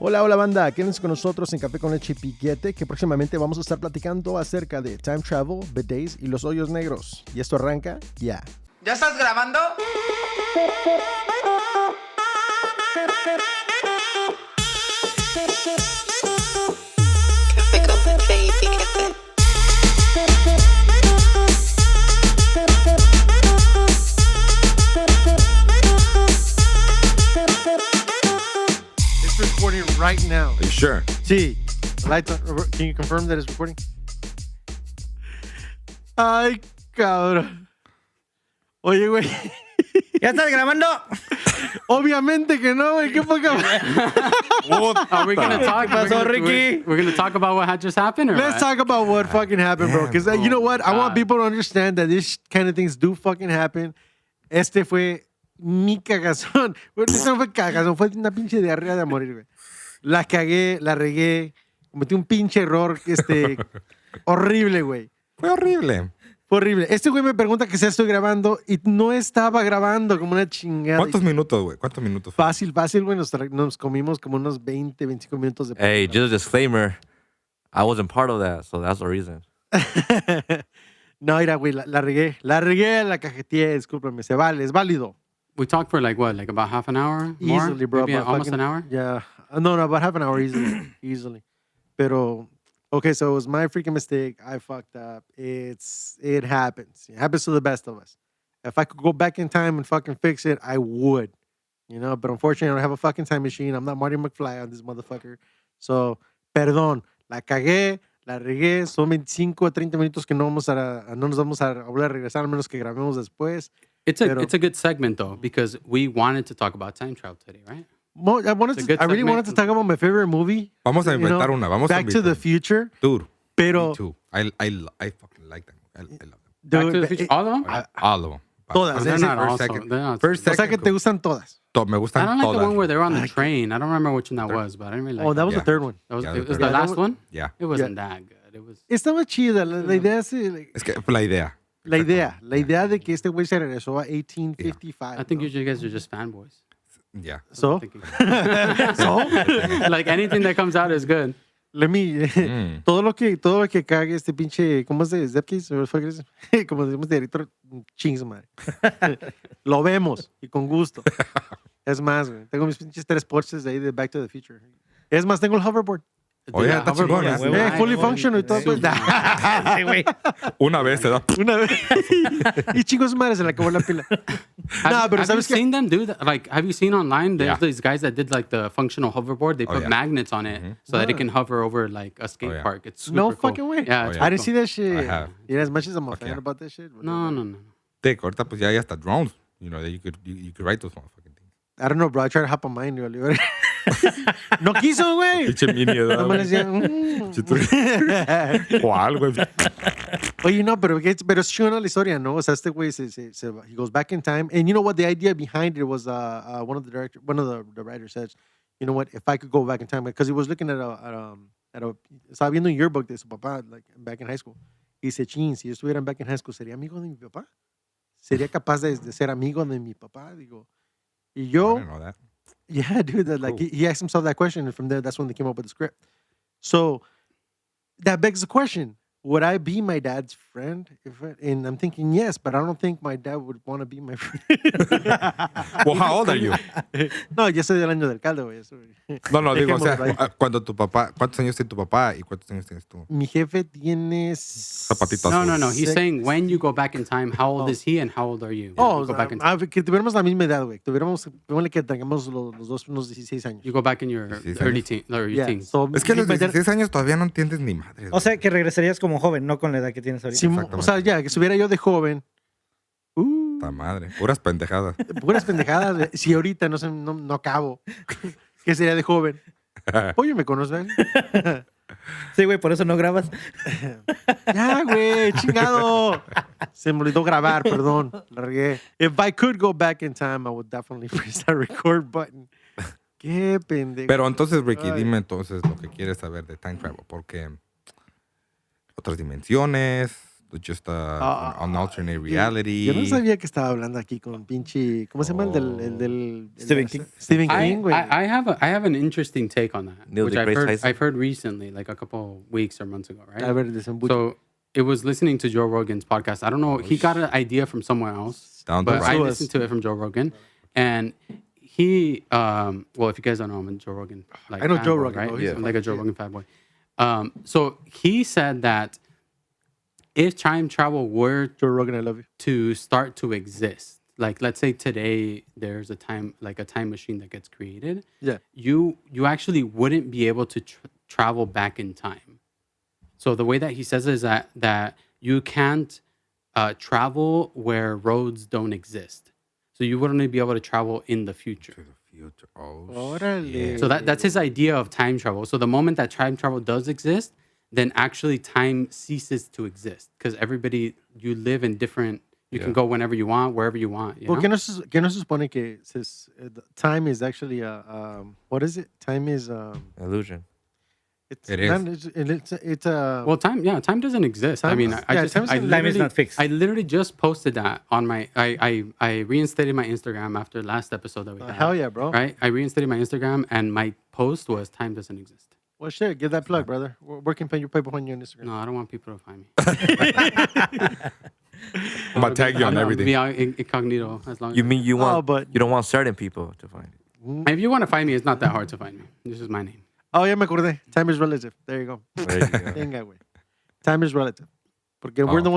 Hola, hola banda, quédense con nosotros en Café con Leche y Piquete, que próximamente vamos a estar platicando acerca de time travel, bidets y los hoyos negros. Y esto arranca ya. ¿Ya estás grabando? Café con Leche y Piquete. It's recording right now. Are you sure? Sí. Can you confirm that it's recording? Ay, cabrón. Oye, güey. ¿Ya estás grabando? Obviamente que no, güey. ¿Qué poca? Are we gonna talk? pasó, Ricky? We're gonna talk about what had just happened, or Let's what? talk about what fucking happened, bro. Because you know what? I want God. people to understand that this kind of things do fucking happen. Este fue mi cagazón. Bueno, eso no fue cagazón, fue una pinche diarrea de morir, güey. La cagué, la regué, cometí un pinche error, horrible, güey. Fue horrible. Fue horrible. Este güey me pregunta que si estoy grabando y no estaba grabando como una chingada. ¿Cuántos minutos, güey? ¿Cuántos minutos? Fácil, güey. Nos comimos como unos 20, 25 minutos de Hey, just a disclaimer. I wasn't part of that, so that's the reason. No, mira, güey, la regué. La cajeteé, discúlpame. Se vale, es válido. We talked for like what, like about half an hour? More? Easily, bro. Maybe about almost fucking- an hour? Yeah. No, about half an hour easily. Easily. Pero, okay, so it was my freaking mistake. I fucked up. It happens. It happens to the best of us. If I could go back in time and fucking fix it, I would. You know, but unfortunately, I don't have a fucking time machine. I'm not Marty McFly on this motherfucker. So, perdón. La cagué, la regué. Son 25 o 30 minutos que no nos vamos a volver a regresar, al menos que grabemos después. It's a good segment though, because we wanted to talk about time travel today, right? I really wanted to talk about my favorite movie. Vamos a inventar una. Vamos a Back to inventar the una. Future. Dude, Pero, me too. I fucking like them. I love them. Back to the dude, Future, all of them? All of them. Todas. They're First, not first, also. second. They're not. First, o sea second. que te gustan todas. Me gustan I don't like todas. the one where they're on the train. I don't remember which one that was, but I didn't really like Oh, that was Yeah. the third one. that. Was, Yeah, it the was third the one. last one? Yeah. It wasn't that good. It was. Estaba chida. La idea es Es que fue la idea. la idea de que este güey se regresó a 1855. I think ¿no? you guys are just fanboys. Ya. So, Thinking. so, Like anything that comes out is good. let me, todo lo que cague este pinche, ¿cómo es de Zepkis? Como decimos de director, chings madre. Lo vemos y con gusto. Es más, güey, tengo mis pinches 3 Porsches de ahí de Back to the Future. Es más, tengo el hoverboard. Oye, está chingón, hoverboard, ¿eh? yeah. Fully functional y todo. Pues, Sí, güey. Una vez te da. una vez. Y chingos madre se le acabó la pila. No, pero have you ¿sabes qué? seen them do that? Like, have you seen online? There's Yeah. these guys that did like the functional hoverboard. They put yeah. magnets on it so that it can hover over like a skate yeah. park. It's super No cool. fucking way. Yeah, it's yeah. I cool. didn't see that shit. I have. Yeah, as much as I'm a fan yeah. about that shit. No. Dick, ahorita pues ya hay hasta drones. You know, that you could write those motherfucking things. I don't know, bro. I tried to hop on mine. Y valió verga. No quiso, güey. Pinche mini edad, No me güey. decía, ¿Cuál, güey? Oye, no, pero es chingona la historia, ¿no? O sea, este güey he goes back in time. And you know what? The idea behind it was one of the writers says, you know what? If I could go back in time, because he was looking at estaba viendo un yearbook de su papá, like back in high school. Y dice, chin, si yo estuviera back in high school, ¿sería amigo de mi papá? ¿Sería capaz de ser amigo de mi papá? Digo, y I yo, didn't know that. yeah, dude, that, like he asked himself that question, and from there, that's when they came up with the script. So that begs the question: would I be my dad's friend? And I'm thinking yes, but I don't think my dad would want to be my friend. Well, how old are you? No, yo soy del año del caldo, güey. No, digo, o sea, Dejémoslo ahí. cuando tu papá, ¿cuántos años tiene tu papá y cuántos años tienes tú? Mi jefe tiene Zapatitos. No. He's Six. saying when you go back in time, how old is he and how old are you? Oh, you go back in time. que tuviéramos la misma edad, güey. Ponle que tengamos los dos unos 16 años. You go back in your 16 early años. teen, or your Yeah, teens. so Es que a los my dad- 16 años todavía no entiendes ni madre. O sea, que regresarías como joven, no con la edad que tienes ahorita. Sí, o sea, ya, que estuviera yo de joven. Puta madre. Puras pendejadas. Puras pendejadas. Güey. Si ahorita no acabo, ¿qué sería de joven? Oye, ¿me conocen? Sí, güey, por eso no grabas. Ya, güey, chingado. Se me olvidó grabar, perdón. La regué. If I could go back in time, I would definitely press that record button. Qué pendejo. Pero entonces, Ricky, Ay. dime entonces lo que quieres saber de time travel. Porque otras dimensiones, just an alternate reality. Yo no sabía que estaba hablando aquí con pinche... ¿Cómo se llama? El Stephen King. Stephen King, güey. I have an interesting take on that, Neil which deGrasse Tyson? I've heard recently, like a couple weeks or months ago, right? A ver, desembucha. So it was listening to Joe Rogan's podcast. I don't know. He got an idea from somewhere else, Down the but I road. listened to it from Joe Rogan, and he, well, if you guys don't know, I'm a Joe Rogan. Like, I know Joe fanboy, Rogan, right? bro. He's I'm like a Joe fucking- Rogan fanboy. So he said that if time travel were Joe Rogan, I love you. to start to exist, like let's say today there's a time machine that gets created, Yeah. you actually wouldn't be able to travel back in time. So the way that he says is that you can't travel where roads don't exist. So you wouldn't be able to travel in the future. To the future. Oh, Órale. shit. So that's his idea of time travel. So the moment that time travel does exist, then actually time ceases to exist because you live in different. You can go whenever you want, wherever you want. You Well, know? ¿qué no se supone que time is actually what is it? Time is Illusion. it's It is. not- it's Well, time doesn't exist. I Time mean, is- I yeah, just time is- I time is literally- not fixed. I literally just posted that on my. I reinstated my Instagram after last episode that we had. hell yeah, bro. Right, I reinstated my Instagram and my post was time doesn't exist. Well, shit, give that plug, brother. Where can you pay on you on Instagram? No, I don't want people to find me. I'm gonna tag you on I'll everything. Be out incognito as long. You mean you want? but- you don't want certain people to find it. If you want to find me, it's not that hard to find me. This is my name. Oh, ya me acordé. Time is relative. There you go. There you go. Venga, güey. Time is relative. Porque we're the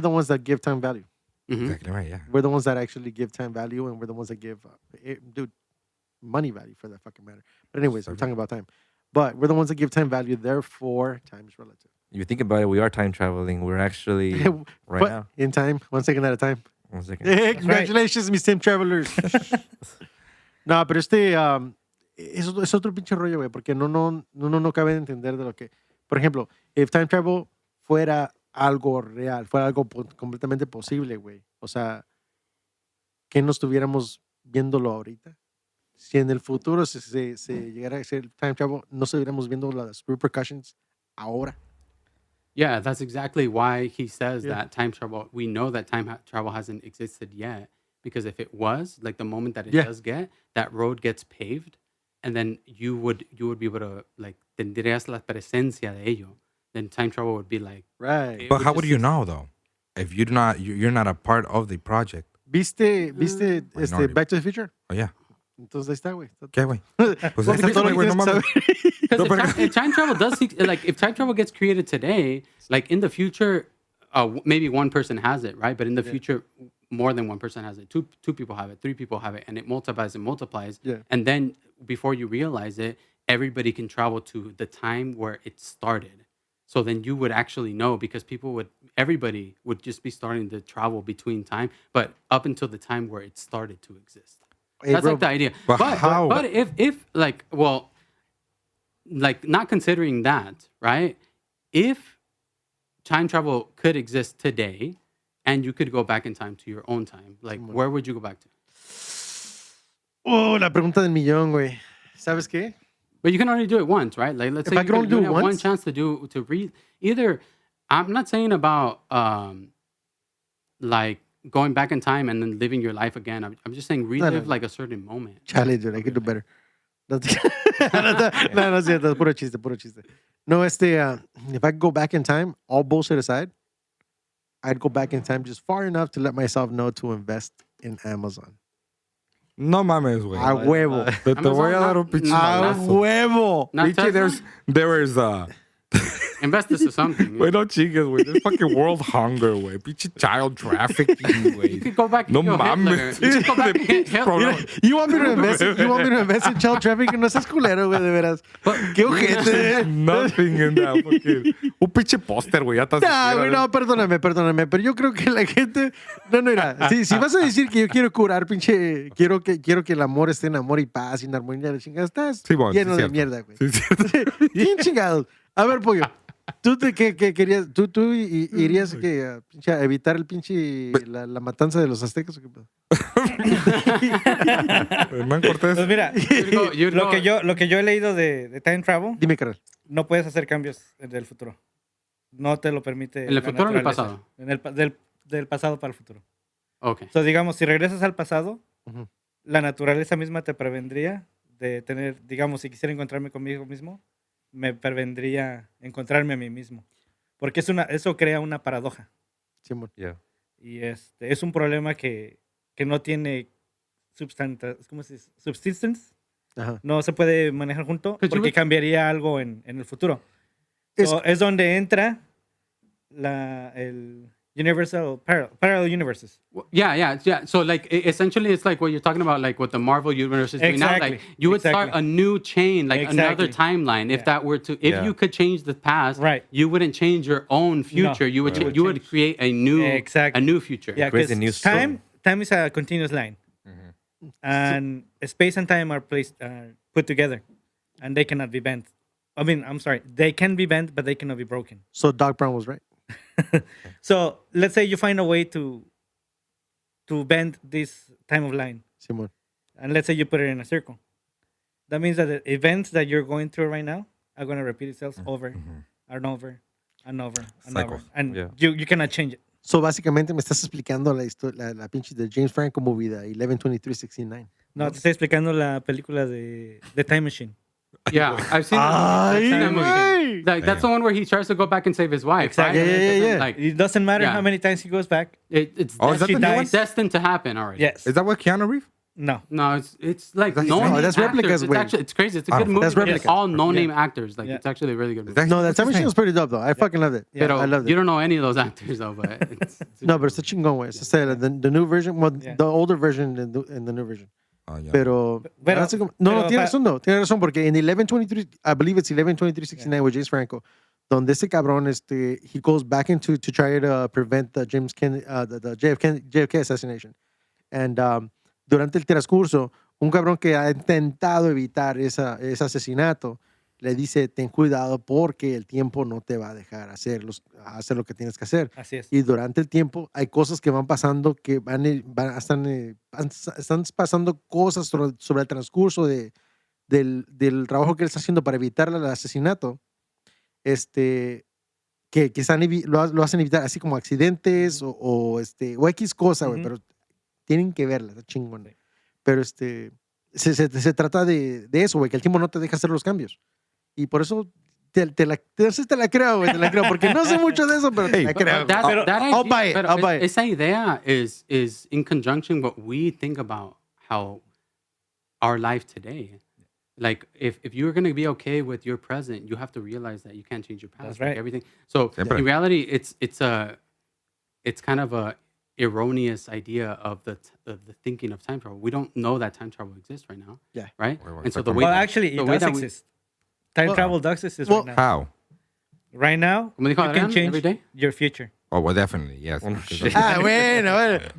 ones that give time value. Mhm. Exactly right. Yeah. We're the ones that actually give time value, and we're the ones that give, dude, money value for that fucking matter. But anyways, we're talking about time. But we're the ones that give time value. Therefore, time is relative. You think about it, we are time traveling. We're actually right But now. in time, 1 second at a time. 1 second. Hey, congratulations, mis time travelers. No, pero es otro pinche rollo, güey, porque no cabe de entender de lo que, por ejemplo, if time travel fuera algo real, fuera algo completamente posible, güey. O sea, que no estuviéramos viéndolo ahorita. Si en el futuro se llegara a ser time travel, no estuviéramos viendo las repercussions ahora. Yeah, that's exactly why he says Yeah. that time travel. We know that travel hasn't existed yet because if it was, like the moment that it Yeah. does get, that road gets paved, and then you would be able to like tendrías la presencia de ello. Then time travel would be like. Right. It But would how would just you know though, if you're not a part of the project? ¿Viste Minority. Back to the Future? Oh yeah. Entonces ahí está, güey. ¿Qué güey? Pues Well, ahí está todo todo, lo güey, que no tienes mames. que saber. Because if time travel does like if time travel gets created today, like in the future, maybe one person has it, right? But in the future, more than one person has it. Two people have it, 3 people have it, and it multiplies and multiplies. Yeah. And then before you realize it, everybody can travel to the time where it started. So then you would actually know because everybody would just be starting to travel between time, but up until the time where it started to exist. Hey, That's bro, like the idea. But how? But if like, well, like not considering that, right? If time travel could exist today and you could go back in time to your own time, like where would you go back to? Oh, la pregunta del millón, güey. ¿Sabes qué? But you can only do it once, right? Like let's If say I could only do it have one once? chance to read either. I'm not saying about like going back in time and then living your life again. I'm just saying relive no. like a certain moment. Chale, dude, I could do better. No, no es cierto, es puro chiste, puro chiste. No, if I could go back in time, all bullshit aside, I'd go back in time just far enough to let myself know to invest in Amazon. No mames, güey. A huevo. Te voy a dar un pinche A madrazo. huevo. Not Pinche, Tesla? there is Invest this to something. Güey, no chingues, güey. There's fucking world hunger, güey. Pinche child trafficking, You güey. could go back. No yo, Hitler. mames. You could go back. Problema. You want me to invest? You want me to invest in child trafficking? No seas culero, güey, de veras. Qué ojete. Nothing in that fucking... Un pinche póster, güey. Ya estás... No, güey, no, perdóname, pero yo creo que la gente, no, mira, si vas a decir que yo quiero curar, pinche, quiero que el amor esté en amor y paz y en armonía, la chingada, estás Sí, bueno, lleno sí, de cierto. mierda, güey. Sí, cierto. Bien chingados. A ver, pollo, ¿tú qué querías? ¿Tú irías pinche, a evitar el pinche, la matanza de los aztecas o qué pedo? Hernán Cortés. Pues mira, You'd lo go- que yo he leído de time travel, Dime, carnal. no puedes hacer cambios del futuro. no te lo permite. ¿En el la futuro o en el naturaleza. pasado? Del pasado para el futuro. Okay. So, digamos, si regresas al pasado, Ujú. la naturaleza misma te prevendría de tener, digamos, si quisiera encontrarme conmigo mismo, me prevendría encontrarme a mí mismo. Porque eso crea una paradoja. Simón. Yeah. Y es un problema que no tiene ¿cómo se dice? Subsistence. Ajá. No se puede manejar junto Pues yo porque would- cambiaría algo en el futuro. Es- So, es donde entra el Universal Parallel Universes. Yeah. So like essentially, it's like what you're talking about, like what the Marvel universe is doing now. Like Exactly, you would start exactly. a new chain, like another Exactly. timeline. If Yeah. that were to, if Yeah. you could change the past, Right. you wouldn't change your own future. You would Right. you would Change. create a new Exactly. a new future. Yeah, creates a 'cause new story. time is a continuous line, and space and time are put together, and they cannot be bent. I mean, I'm sorry, they can be bent, but they cannot be broken. So Doc Brown was right. So let's say you find a way to bend this time of line, Simón. and let's say you put it in a circle. That means that the events that you're going through right now are going to repeat itself over and over and over and over, Cycles. and Yeah. you cannot change it. So básicamente me estás explicando la pinche de James Franco movida 11/23/69. No, te estoy explicando la película de The Time Machine. Yeah, I've seen that movie. I've seen that movie. Ay, Like that's the one where he tries to go back and save his wife. Exactly. Right? Yeah, And it yeah, doesn't, yeah. Like It doesn't matter Yeah. how many times he goes back. it's Oh, is that She the new one? dies. destined to happen already. Yes. Is that what Keanu Reeves? No. No, it's like That's- no no, name that's actors. replicas, It's güey. actually it's crazy. It's a Oh, good movie. that's but it's replicas. all no-name actors. Like Yeah. it's actually a really good movie. That's- No, that what's his time machine name? was pretty dope though. I fucking loved it. Pero I loved you it. don't know any of those actors though. But it's No, pero está chingón, güey. It's the new version, well, Yeah. the older version and the new version. Oh, yeah. Pero, Pero- no, no, pero tiene pa- razón, no. Tiene razón, porque en 11/23, I believe it's 11/23/69 with James Franco, donde ese cabrón, he goes back into to try to prevent the James Kennedy, the JFK assassination. And durante el transcurso, un cabrón que ha intentado evitar ese asesinato, le dice, ten cuidado porque el tiempo no te va a dejar hacer lo que tienes que hacer. Así es. Y durante el tiempo hay cosas que van pasando que están pasando cosas sobre el transcurso del trabajo que él está haciendo para evitar el asesinato, que lo hacen evitar, así como accidentes o X cosa, güey, Ujú. pero tienen que verla, está chingón. Sí. Pero se trata de eso, güey, que el tiempo no te deja hacer los cambios. Y por eso te la creo, güey, te la creo, porque no sé mucho de eso, pero te la creo. That, güey. that I'll idea, buy it, pero I'll buy it. esa idea is in conjunction what we think about how our life today. Like if you're gonna be okay with your present, you have to realize that you can't change your past. That's like right. everything. So Siempre. in reality, it's kind of a erroneous idea of the thinking of time travel. We don't know that time travel exists right now. Yeah. Right. Right, right. And so the Exactly. way Well, that- actually, the it way does that we- exist. Time Well- travel does exist well- right now. How? Right now, Como dijo you can Adrián, change every day. your future. Oh, well, definitely, yes. Oh, Because shit. Ah, bueno.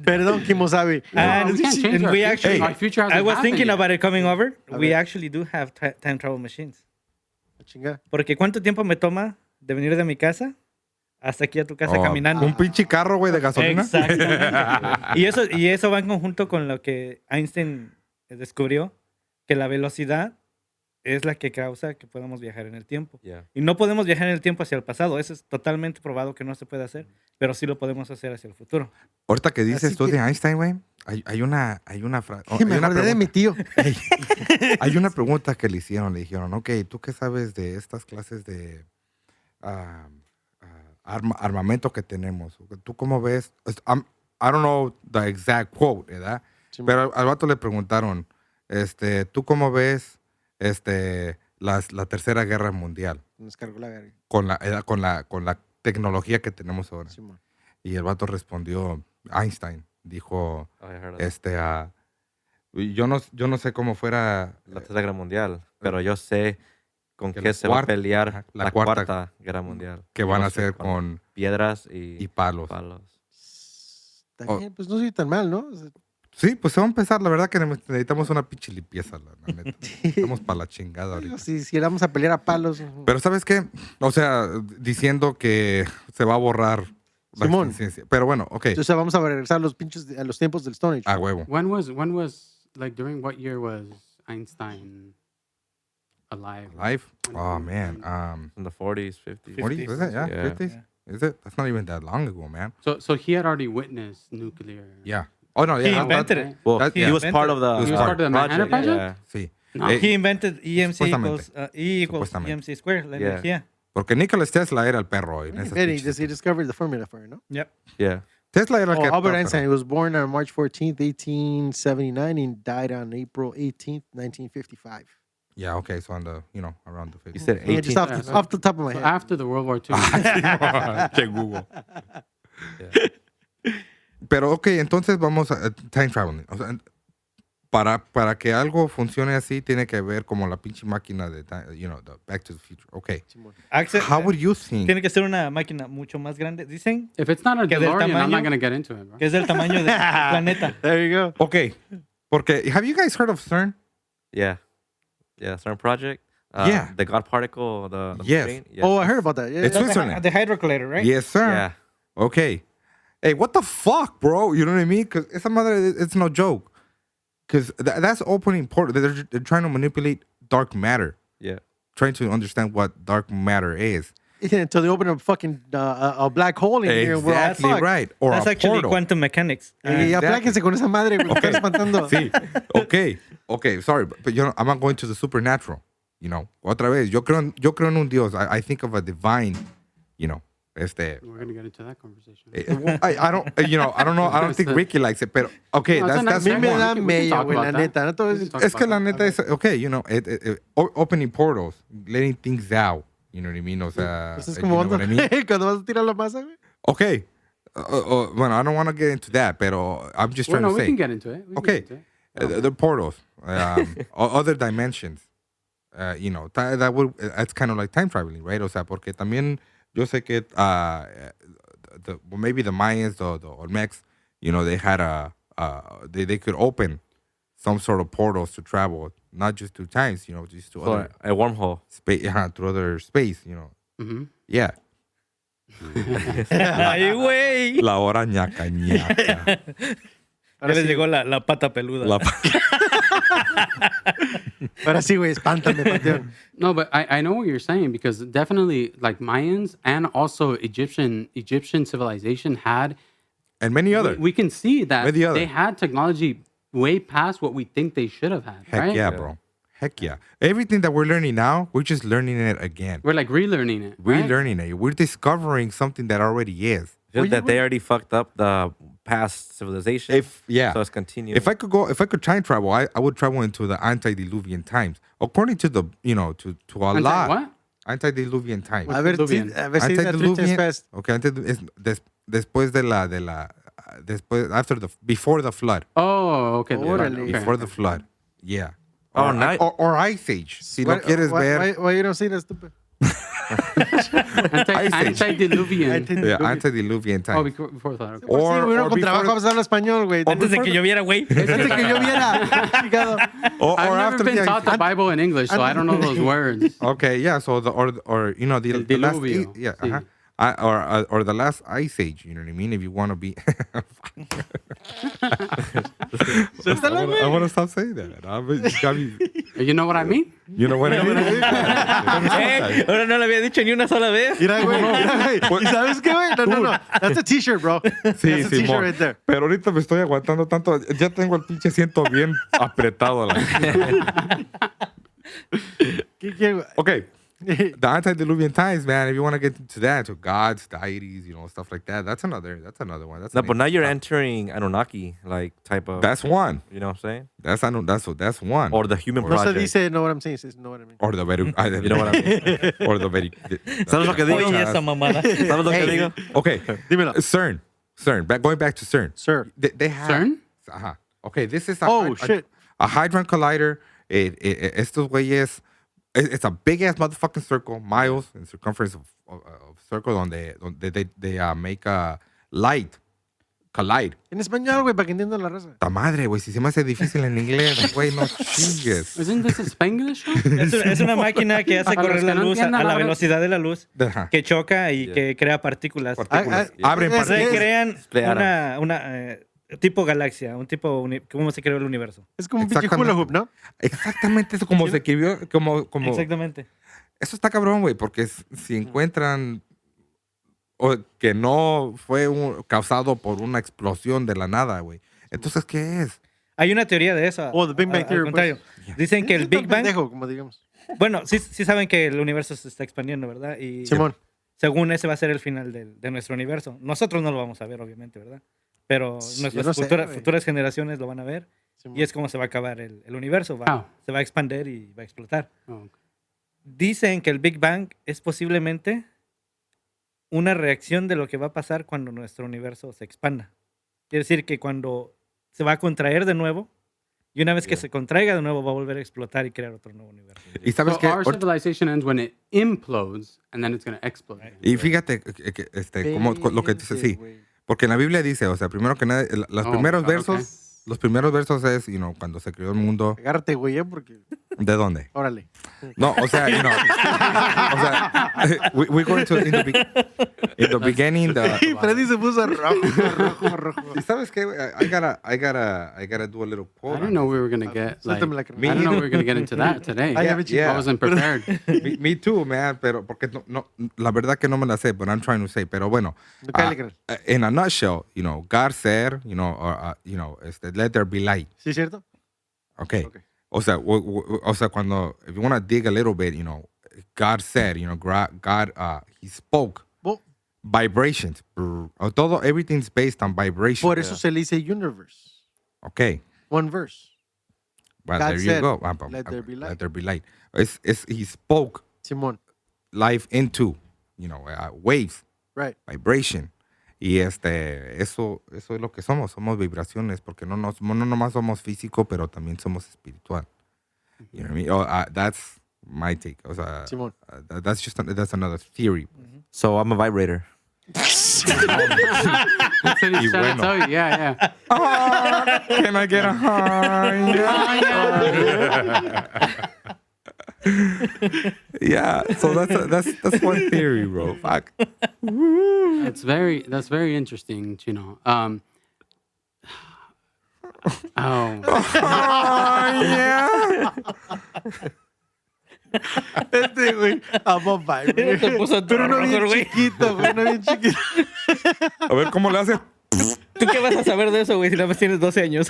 Perdón, Kimosabi. And, we can't change and our we future. actually, Our future hasn't I was happened thinking yet. about it coming over. A We ver. actually do have time travel machines. Chinga. Porque ¿cuánto tiempo me toma de venir de mi casa hasta aquí a tu casa Oh, caminando? Un pinche carro, güey, de gasolina. Exactamente. y eso va en conjunto con lo que Einstein descubrió, que la velocidad es la que causa que podamos viajar en el tiempo. Yeah. Y no podemos viajar en el tiempo hacia el pasado. Eso es totalmente probado que no se puede hacer, pero sí lo podemos hacer hacia el futuro. Ahorita que dices Así tú que- de Einstein, güey, hay una frase. Me acordé de mi tío. Hay una pregunta que le hicieron. Le dijeron, ok, ¿tú qué sabes de estas clases de armamento que tenemos? ¿Tú cómo ves? I don't know the exact quote, ¿verdad? Sí, Pero al vato le preguntaron, ¿tú cómo ves la Tercera Guerra Mundial Nos cargó la verga. con la tecnología que tenemos ahora? Simón. Y el vato respondió, Einstein, dijo, Oh, I heard of that. yo no sé cómo fuera La Tercera Guerra Mundial, pero yo sé con que qué la se va a cuarta- pelear la la cuarta- Cuarta Guerra Mundial. que Yo van no a sé, hacer con piedras y y palos. palos. Está bien, pues no soy tan mal, ¿no? O sea, Sí, pues se va a empezar. La verdad que necesitamos una pinche limpieza, la neta. Estamos para la chingada ahorita. si vamos a pelear a palos. Pero ¿sabes qué? O sea, diciendo que se va a borrar la Simón. existencia. Pero bueno, ok. O sea, vamos a regresar a los tiempos del Stone Age. A huevo. When was like during what year was Einstein? alive. Life? Oh, man. In the 40s, 50s. 40s, is it? Yeah, Yeah. 50s? Is it? That's not even that long ago, man. So he had already witnessed nuclear. Yeah. Oh, no, He yeah. invented it. Well, That- he yeah. was part of the, He was part of the Manhattan Project? Yeah. Sí. No. Eh, He invented EMC Supuestamente. E equals Supuestamente. EMC squared, la Yeah. energía. Porque Nikola Tesla era el perro. En esas Very, pinches- he discovered the formula for it, no? Yep. Yeah. Tesla era el Oh, que... Albert pero- Einstein, he was born on March 14th, 1879, and died on April 18th, 1955. Yeah, okay, so on the, around the 50s. You said Yeah, just 18. off the top of my So head. after the World War II. Che Google. Pero, ok, entonces vamos a time traveling. O sea, para que algo funcione así, tiene que ver como la pinche máquina de, the Back to the Future. Ok. Axel, How would you think? tiene que ser una máquina mucho más grande. Dicen If it's not a Que del DeLorean, I'm tamaño- not going to get into it, bro. que es del tamaño del planeta. There you go. Ok, porque, have you guys heard of CERN? Yeah. Yeah, CERN project. Yeah. The God particle, the Yes. brain. Yeah. Oh, I heard about that. Yeah, It's yeah. Switzerland. The hydrocolator, right? Yes, sir. Yeah. Okay. Hey, what the fuck, bro? You know what I mean? Because esa madre, it's no joke. Because that's opening portal. They're trying to manipulate dark matter. Yeah. Trying to understand what dark matter is. Until they open a fucking a black hole in here. We're all Exactly fucked. right. Or That's a actually portal. quantum mechanics. Y Exactly. apláquense con esa madre, güey. Okay. Estás espantando. Sí. Okay. Sorry, but I'm not going to the supernatural. Otra vez. Yo creo en un Dios. I think of a divine. Este. We're going to get into that conversation. Well, I don't. I don't know. I don't think Ricky likes it. But okay, No, it's that's a A mí me one. da We can medio, talk güey, la about that. neta. No todo We es- can talk Es que about la that. neta es, okay, opening portals, letting things out, you know what I mean? O sea, Pues es you como know what I mean? cuando vas a tirar la masa, güey. Okay. Bueno, I don't want to get into that, pero I'm just Well, trying no, to we say. can get into it. We can Okay. get into it. The portals, other dimensions, that would, that's kind of like time traveling, right? O sea, porque también yo sé que maybe the Mayans, the Olmecs, they had they could open some sort of portals to travel, not just to times, just to So, other a wormhole. space, to other space, Mhm. Yeah. Ay, güey. La hora ñaca ñaca. Ya les llegó la pata peluda. Ahora sí, güey, espántame, panteón. No, but I know what you're saying because definitely like Mayans and also Egyptian civilization had And many other. we can see that Many other. they had technology way past what we think they should have had. Heck right? yeah, bro. Heck yeah. Everything that we're learning now, we're just learning it again. We're like relearning it. We're right? learning it. We're discovering something that already is. Just that they already fucked up the past civilization. So it's continuing. If I could time travel, I would travel into the antediluvian times. According to the, to Allah. What? Antediluvian times. A ver si that three times fast. Okay, después before the flood. Oh, okay. the flood, Órale. okay. Before the flood. Yeah. Oh, nice. Or Ice Age. Si lo quieres ver. Why you don't see that stupid? Antediluvian. Yeah, antediluvian Oh, times. before that. Okay. Sí, uno or con before- trabajo vamos a hablar español, güey. Antes de que lloviera, güey. Antes de que lloviera. Chingado. or I've never after been the taught the Bible in English, so I don't know those words. Okay, yeah. So the the last diluvio, yeah, sí. or the last ice age. You know what I mean? If you want to be, I want to stop saying that. You know what I mean? You know what I mean? Ahora no lo había dicho ni una sola vez. Mira, güey. ¿Y sabes qué, güey? No. That's a t-shirt, bro. Sí, That's a t-shirt Simón. right there. Pero ahorita me estoy aguantando tanto. Ya tengo el pinche asiento bien apretado. ¿Qué, Okay. güey? The antediluvian times, man. If you want to get into that, to gods, deities, stuff like that. That's another one. That's No, an but now you're interesting entering Anunnaki, like type of. That's one. You know what I'm saying? That's one. Or the human No se project. dice, know what I'm saying. It says, know what I mean. Or the very. You know what I mean? Or the very. ¿Sabes lo que digo? Oye, esa mamada. ¿Sabes lo que digo? Okay. Dímelo. CERN. Going back to CERN. Sir. They have. CERN? Uh-huh. Okay, this is a Oh, shit. a hadron collider. Estos güeyes. It's a big ass motherfucking circle, miles in circumference of circle, donde they make a light collide. En español, güey, para que entiendan la raza. Ta madre, güey, si se me hace difícil en inglés, güey, no chingues. Isn't this a Spanglish? Es una máquina que hace Para los correr que la no luz entiendan, a la ahora- velocidad de la luz, Ajá. que choca y que crea partículas. Partículas. Ah, Abren es- partículas. Crean Split una tipo galaxia, un tipo cómo se creó el universo. Es como un pinche hula hoop, ¿no? Exactamente eso, como se escribió, como... Exactamente. Eso está cabrón, güey, porque si encuentran o que no fue causado por una explosión de la nada, güey. Entonces, ¿qué es? Hay una teoría de eso. Oh, the Big Bang Theory, Al contrario. pues. Dicen que el Es tan Big Bang... pendejo, como digamos. Bueno, sí saben que el universo se está expandiendo, ¿verdad? Y Simón. según ese va a ser el final de nuestro universo. Nosotros no lo vamos a ver, obviamente, ¿verdad? Pero nuestras no sé, güey. futuras generaciones lo van a ver. Simón. Y es como se va a acabar el universo. Se va a expandir y va a explotar. Oh, okay. Dicen que el Big Bang es posiblemente una reacción de lo que va a pasar cuando nuestro universo se expanda. Quiere decir que cuando se va a contraer de nuevo, y una vez que se contraiga de nuevo, va a volver a explotar y crear otro nuevo universo. Y sabes So que our civilization ends when it implodes, and then it's going to explode. y fíjate como lo que dice, sí, porque en la Biblia dice, o sea, primero que nada, los Oh, primeros okay. versos, los primeros versos es, cuando se creó el mundo, Agárrate, güey, porque... ¿de dónde? Órale. No, o sea, o sea, we go into in the beginning. Y Freddy se puso rojo. ¿Y sabes qué? I gotta do a little I quote. didn't know we were going to get like, Suéltame la I carnal. didn't know we were going to get into that today. I have a Yeah. I wasn't prepared. Me too, man, pero porque no, la verdad que no me la sé, but I'm trying to say, pero bueno, No, cállate, carnal. in a nutshell, God said, let there be light. ¿Sí es cierto? Okay. Okay. O sea, cuando, if you want to dig a little bit, God said, God, he spoke. Well, Vibrations. Todo, everything's based on vibration. por eso se le dice universe. Okay. One verse. Well, God there said, you go. let there be light. Let there be light. He spoke Simón. life into, waves, Right. vibration. Y eso es lo que somos vibraciones, porque no nomás somos físico, pero también somos espiritual. You know what I mean? That's my take. O sea, Simón. that's another theory. So I'm a vibrator. That's what he's trying to tell you. Yeah. Can I get a Yeah, so that's one theory, bro. Fuck. That's very interesting, Chino. Yeah. Güey, I'm a vibrator. Se puso todo Pero uno rojo, bien güey. chiquito, güey, uno bien chiquito. A ver cómo le hace. ¿Tú qué vas a saber de eso, güey, si nada más tienes 12 años?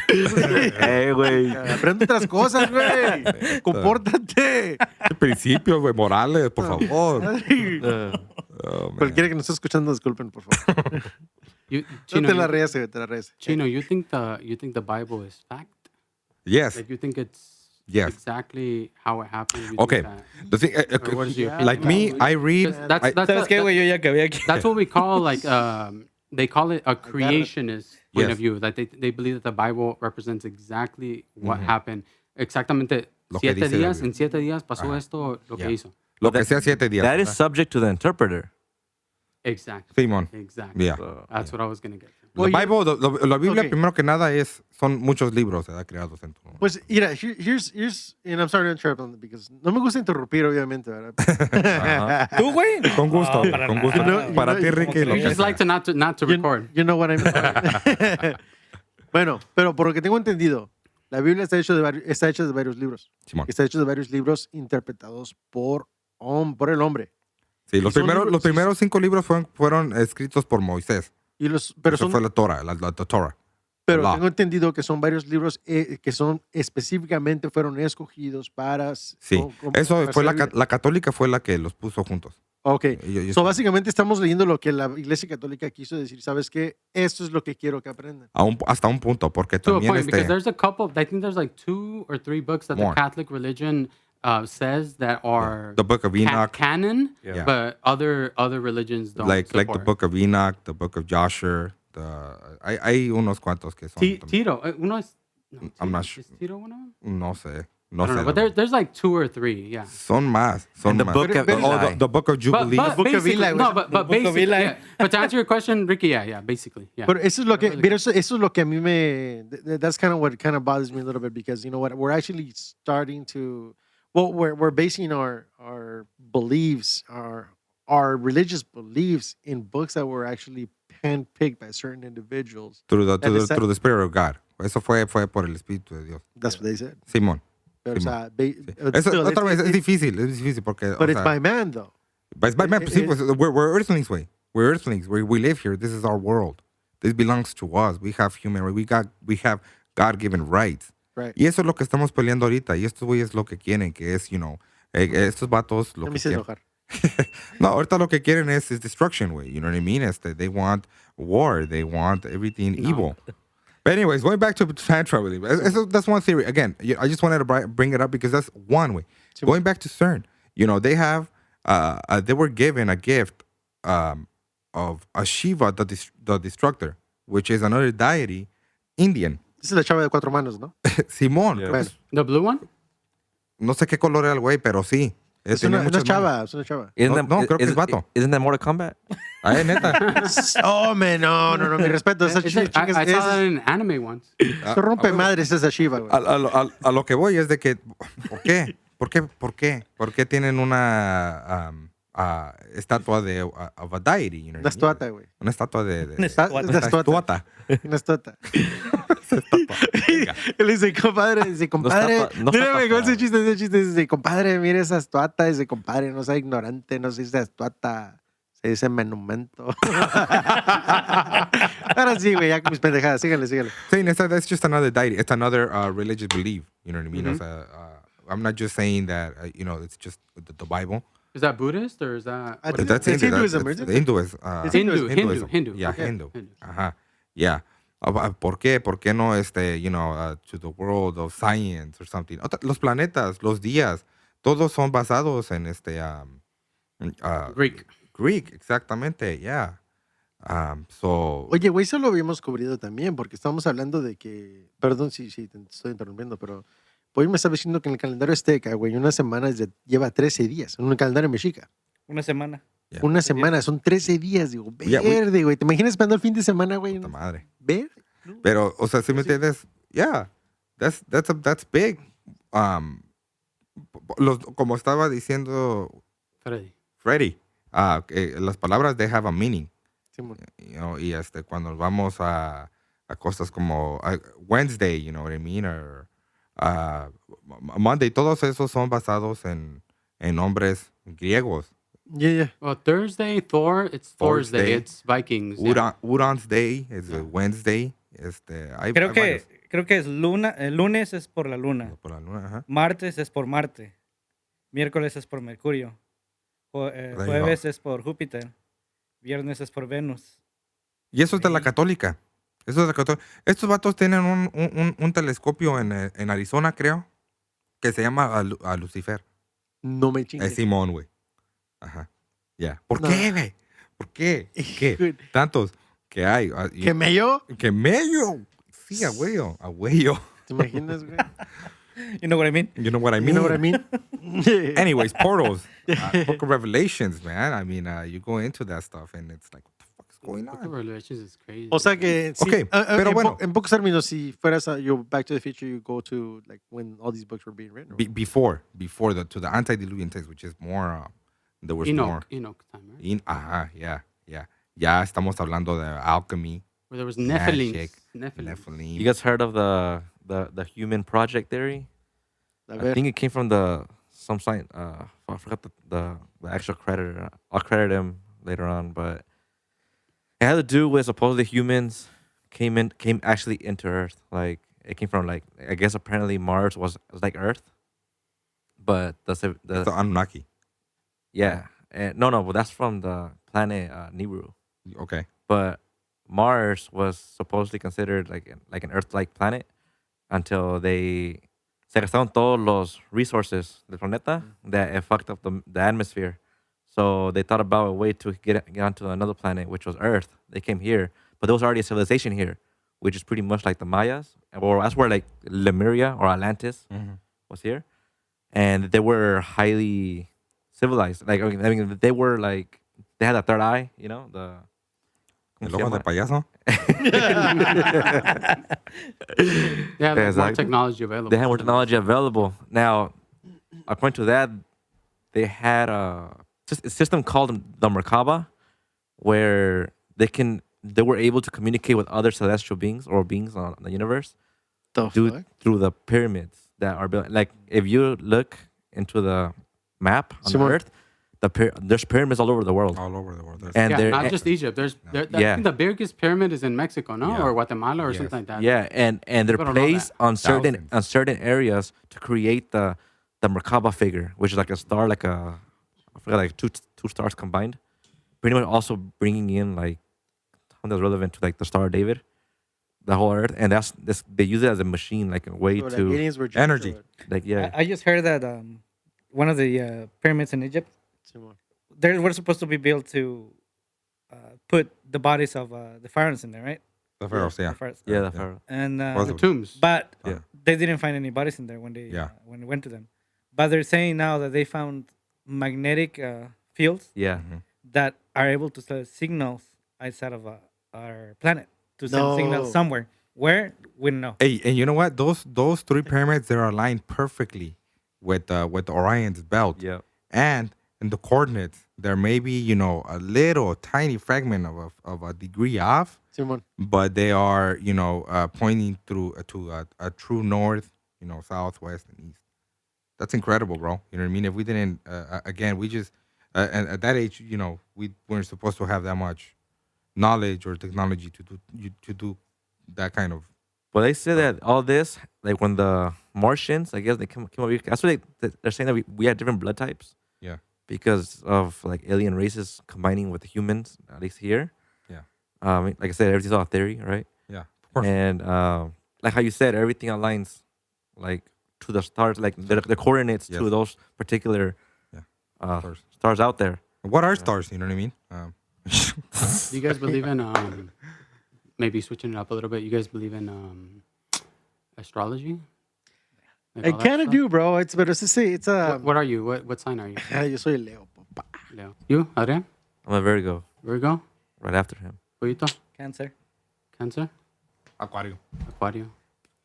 Güey. Aprende otras cosas, güey. Compórtate. Principios, güey, morales, por favor. Oh, man. Cualquiera que nos esté escuchando, disculpen, por favor. No Chino, te la rías, güey, te la rías. Chino, you think the Bible is fact? Yes. Like you think it's Yes. exactly how it happened? You think Okay. that- The thing, or what is your opinion like me, about it? I read. 'Cause that's ¿Sabes qué, güey? Yo ya acabé aquí. That's what we call like they call it a creationist point Yes. of view. That they believe that the Bible represents exactly what happened. Exactamente Lo que 7 dice la días. Biblia. En 7 días pasó esto, lo Yeah. que hizo. Lo que sea 7 días. That is ¿verdad? subject to the interpreter. Exactly. Simón. Exactly. Yeah. That's what I was gonna get. La Bible, la Biblia, Okay. primero que nada, son muchos libros ¿verdad? Creados en tu. Pues, mira, here's, and I'm sorry to interrupt on that because no me gusta interrumpir, obviamente, ¿verdad? ¿Tú, güey? Con gusto, No, para con nada. gusto. You know- Para you ti, know- Ricky, lo You que Just sea. like to not to record. You know what I mean? Bueno, pero por lo que tengo entendido, la Biblia está hecha de varios libros. Simón. Está hecho de varios libros interpretados por el hombre. Sí, los son libros- primeros 5 libros fueron escritos por Moisés. Pero Eso fue la Torah, la Torah. pero law. tengo entendido que son varios libros que son específicamente fueron escogidos para... Sí, eso para fue ser- la católica fue la que los puso juntos. Ok. Yo- So, básicamente estamos leyendo lo que la Iglesia Católica quiso decir. ¿Sabes qué? Esto es lo que quiero que aprendan. Hasta un punto, porque To a también point, because there's a couple. I think there's like 2 or 3 books that More. the Catholic religion says that are The Book of Enoch, canon, Yeah. but other religions don't. like the support. Book of Enoch, the Book of Joshua. Hay unos cuantos que son. también. Tito, uno es. No, I'm not Tito- sure. Is Tito one of them? No sé. I don't know, but there's like 2 or 3. Yeah. Son más. Son And the más. book of Pero- Eli. The Book of Jubilees. Book of basically- Eli, no, güey. but Book of basically, Eli. yeah. But to answer your question, Ricky, yeah, basically, yeah. Pero eso es lo que, Really mira, eso es lo que a mí that's kind of what kind of bothers me a little bit because you know what, we're actually starting to, well, we're basing our beliefs, our religious beliefs in books that were actually handpicked by certain individuals. through That is- the Spirit of God. Eso fue por el Espíritu de Dios. That's what they said. Simón. Pero, o sea, Eso, still, otra vez, es difícil porque... But o it's sea, by man, though. But sí, pues, we're earthlings, way. We're earthlings. We live here. This is our world. This belongs to us. We have human rights. We have God-given rights. Right. Y eso es lo que estamos peleando ahorita. Y estos güeyes lo que quieren, que es, estos vatos lo Let me que see quieren. enojar. No, ahorita lo que quieren es destruction, güey. You know what I mean? They want war. They want everything evil. But anyways, going back to time traveling. That's one theory. Again, I just wanted to bring it up because that's one way. Going back to CERN, they have... they were given a gift of a Shiva, the Destructor, which is another deity, Indian. Esa es la chava de 4 manos, ¿no? Simón. Yeah. Bueno, The blue one? No sé qué color era el güey, pero sí. es Tenía una muchas chava, es una chava. No, creo que es vato. Isn't that Mortal Kombat? manos. Neta. Oh, man, no, mi respeto. Esa I saw that in an anime once. Eso rompe madres esa Shiva, güey. A lo que voy es de que, ¿por qué? ¿Por qué tienen una estatua de of a deity? You know Una what I mean? estuata, güey. Una estatua de Una estatua. Una estuata. Una estuata. Y le dice, compadre, compadre. No está Mírame con pasada. ese chiste. Dice, compadre, mire esa estuata. Dice, compadre, no sea ignorante, no se dice estuata. Se dice monumento. Ahora sí, güey, ya con mis pendejadas. Síganle. Saying that's just another deity. It's another religious belief. You know what I mean? O sea, I'm not just saying that, it's just the Bible. Is that Buddhist or is that... I what think is it's it? Hinduism, That's isn't it? Hinduism. It's Hindu. Yeah, Okay. Hindu. Ajá. Yeah. ¿Por qué? ¿Por qué no to the world of science or something? Los planetas, los días, todos son basados en Greek. Greek, exactamente, yeah. So, Oye, güey, eso lo habíamos cubrido también, porque estábamos hablando de que. Perdón si te estoy interrumpiendo, pero. Hoy me estaba diciendo que en el calendario azteca, güey, una semana lleva 13 días. En el calendario mexica. Una semana. Yeah. Una semana, son 13 días. Digo, Yeah, verde, güey. ¿Te imaginas esperando el fin de semana, güey? puta madre. Verde. Pero, o sea, si me entiendes, yeah, that's big. Como estaba diciendo Freddy, que las palabras they have a meaning. Sí, mon. Y cuando vamos a cosas como Wednesday, you know what I mean, or Monday, todos esos son basados en nombres griegos. Yeah. Well, Thursday, Thor, it's Thursday. Thursday. It's Vikings. Yeah. Uran's Day is Wednesday. Creo que es luna. El lunes es por la luna. por la luna, ajá. Martes es por Marte. Miércoles es por Mercurio. Jueves es por Júpiter. Viernes es por Venus. Y eso es de la católica. Estos vatos tienen un telescopio en Arizona, creo, que se llama a Lucifer. No me Es chingues. Simón, güey. Ajá. Ya. ¿Por No. qué, güey? ¿Por qué? ¿Qué? Tantos que hay. ¿Que me yo? Que medio. Sí, a huello. A huello. ¿Te imaginas, güey? You know what I mean? You know what I You mean? know what I mean? Anyways, portals. Book of Revelations, man. I mean, you go into that stuff and it's like, what the fuck is going Book of on? Revelations is crazy. O sea que, sí, Ok, pero bueno. En pocos términos, si fueras a Back to the Future, you go to like when all these books were being written. Before to the antediluvian times, which is more, there was more. Enoch time, right? Ajá, yeah. Ya estamos hablando de alchemy, Where there was magic, Nephilim. Nephilim. You guys heard of the human project theory? A I ver. think it came from some site. I forgot the actual creditor. I'll credit him later on, but it had to do with supposedly humans came actually into Earth. Like it came from like I guess apparently Mars was like Earth, but the Anunnaki. yeah, no, but that's from the planet Nibiru. Okay. But Mars was supposedly considered like an Earth-like planet until se gastaron todos los resources del planeta that it fucked up the atmosphere. So they thought about a way to get onto another planet, which was Earth. They came here, but there was already a civilization here, which is pretty much like the Mayas, or that's where like Lemuria or Atlantis was here, and they were highly civilized. Like I mean, they were like they had a third eye, you know, El ojo de payaso. They have more Exactly. technology available. They had more technology available. Now, according to that, they had a system called the Merkaba, where they can they were able to communicate with other celestial beings or beings on the universe The through fuck? the pyramids that are built. Like if you look into the map on the Simón. Earth, there's pyramids all over the world, All over the world. and Yeah, they're not just Egypt. I Yeah. think the biggest pyramid is in Mexico, no? Yeah. Or Guatemala or Yes. something like that. yeah, and they're People don't know placed that. on certain Thousands. areas to create the Merkaba figure, which is like a star, like a I forgot, like two stars combined. Pretty much also bringing in like something that's relevant to like the Star of David, the whole Earth, and they use it as a machine, like a way So, like, to aliens were Jews or Energy. what? like yeah. I just heard that one of the pyramids in Egypt, Simón. they were supposed to be built to put the bodies of the pharaohs in there, right? The pharaohs, yeah. The pharaohs. Yeah, the Yeah. pharaoh. And Was The it? tombs. but Yeah. they didn't find any bodies in there when they Yeah. when they went to them. But they're saying now that they found magnetic fields Yeah, Mhm. that are able to send signals outside of our planet to send No. signals somewhere. Where we don't know. Hey, and you know what? Those three pyramids, they're aligned perfectly with Orion's belt. yeah. And in the coordinates, there may be, a little tiny fragment of a degree off, Simón. but they are, pointing through to a true north, south, west, and east. That's incredible, bro. You know what I mean? If we didn't, again, we just, and at that age, we weren't supposed to have that much knowledge or technology to do that kind of. Well, they say that all this, like when the Martians, I guess they came over here. That's what they're saying, that we had different blood types Yeah. because of like alien races combining with the humans, at least here. Yeah. Like I said, everything's all theory, right? Yeah. Of course. And like how you said, everything aligns like to the stars, like the coordinates Yes. to those particular Yeah. Stars. stars out there. What are stars? You know what I mean? Do you guys believe in maybe switching it up a little bit? You guys believe in astrology? Like I all that kind of stuff? do, bro. It's better to see. It's What are you? What sign are you? Yo soy Leo, papá. Leo. You, Adrian? I'm a Virgo, Virgo? right after him. Pollito? Cancer. Cancer? Aquario. Aquario?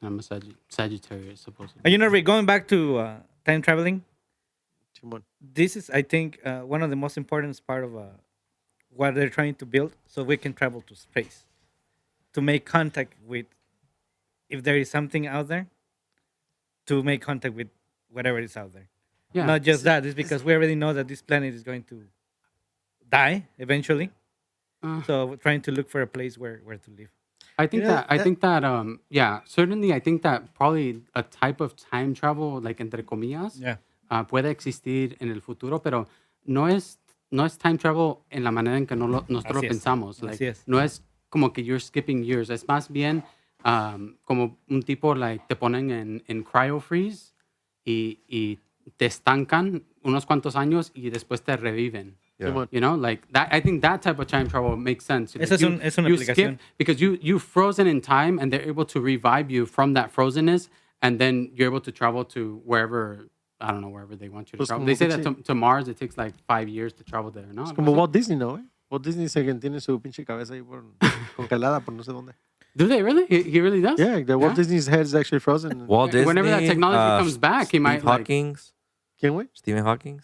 And I'm a Sagittarius, supposedly. You know, Rick, going back to time traveling, Simón. this is, I think, one of the most important part of what they're trying to build, so we can travel to space, to make contact with, if there is something out there, to make contact with whatever is out there. Yeah. Not just that, it's because we already know that this planet is going to die eventually. So we're trying to look for a place where to live. I think You know, I think that yeah, certainly I think that probably a type of time travel, like entre comillas, Yeah. puede existir en el futuro, pero no es time travel en la manera en que nosotros Así lo es. pensamos. Así Like, es. no es como que you're skipping years, es más bien como un tipo, like, te ponen en cryo freeze y te estancan unos cuantos años y después te reviven. Simón. You know, like that. I think that type of time travel makes sense. Like, Esa es una you aplicación. skip because you frozen in time, and they're able to revive you from that frozenness, and then you're able to travel to wherever, I don't know, wherever they want you to Pues travel. como They say that pinche- to Mars it takes like 5 years to travel there. No, Como Walt Disney, ¿no, güey? Walt Disney dice que tiene su pinche cabeza ahí congelada por no sé dónde. do they really? He really does. Yeah, the Walt Yeah? Disney's head is actually frozen. Walt Disney. Whenever that technology comes back, he might, like- ¿Quién, güey? Stephen Hawking.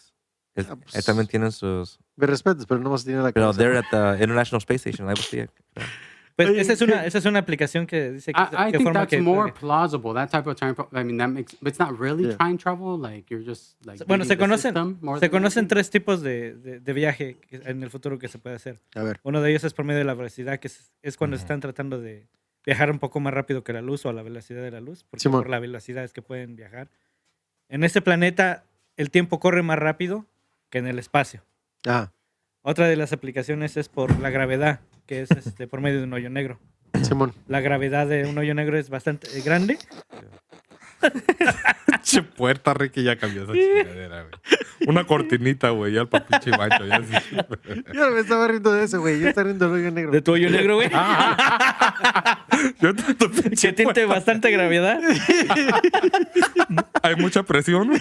Ah, pues- Él también tiene sus. Me respetas, pero no más tiene la Pero cabeza. they're at the International Space Station. I was there. Pues Oye, esa es una aplicación que dice que, I que think forma that's que more plausible. That type of time. I mean, that makes. But it's not really Yeah. time travel. Like you're just like. Bueno, se beating the system conocen, more se than conocen anything. tres tipos de viaje en el futuro que se puede hacer. A ver. Uno de ellos es por medio de la velocidad, que es cuando están tratando de viajar un poco más rápido que la luz o a la velocidad de la luz, porque Simón. por la velocidad es que pueden viajar. En este planeta el tiempo corre más rápido que en el espacio. Ah, Otra de las aplicaciones es por la gravedad, que es por medio de un hoyo negro. Simón. La gravedad de un hoyo negro es bastante grande. Che puerta, Ricky, ya cambió esa chingadera, güey. Una cortinita, güey, ya el papiche macho. Ya sí. Yo me estaba riendo de eso, güey. Yo estaba riendo del hoyo negro. De tu hoyo negro, güey. Yo tanto pinche Que tiene bastante gravedad. Hay mucha presión.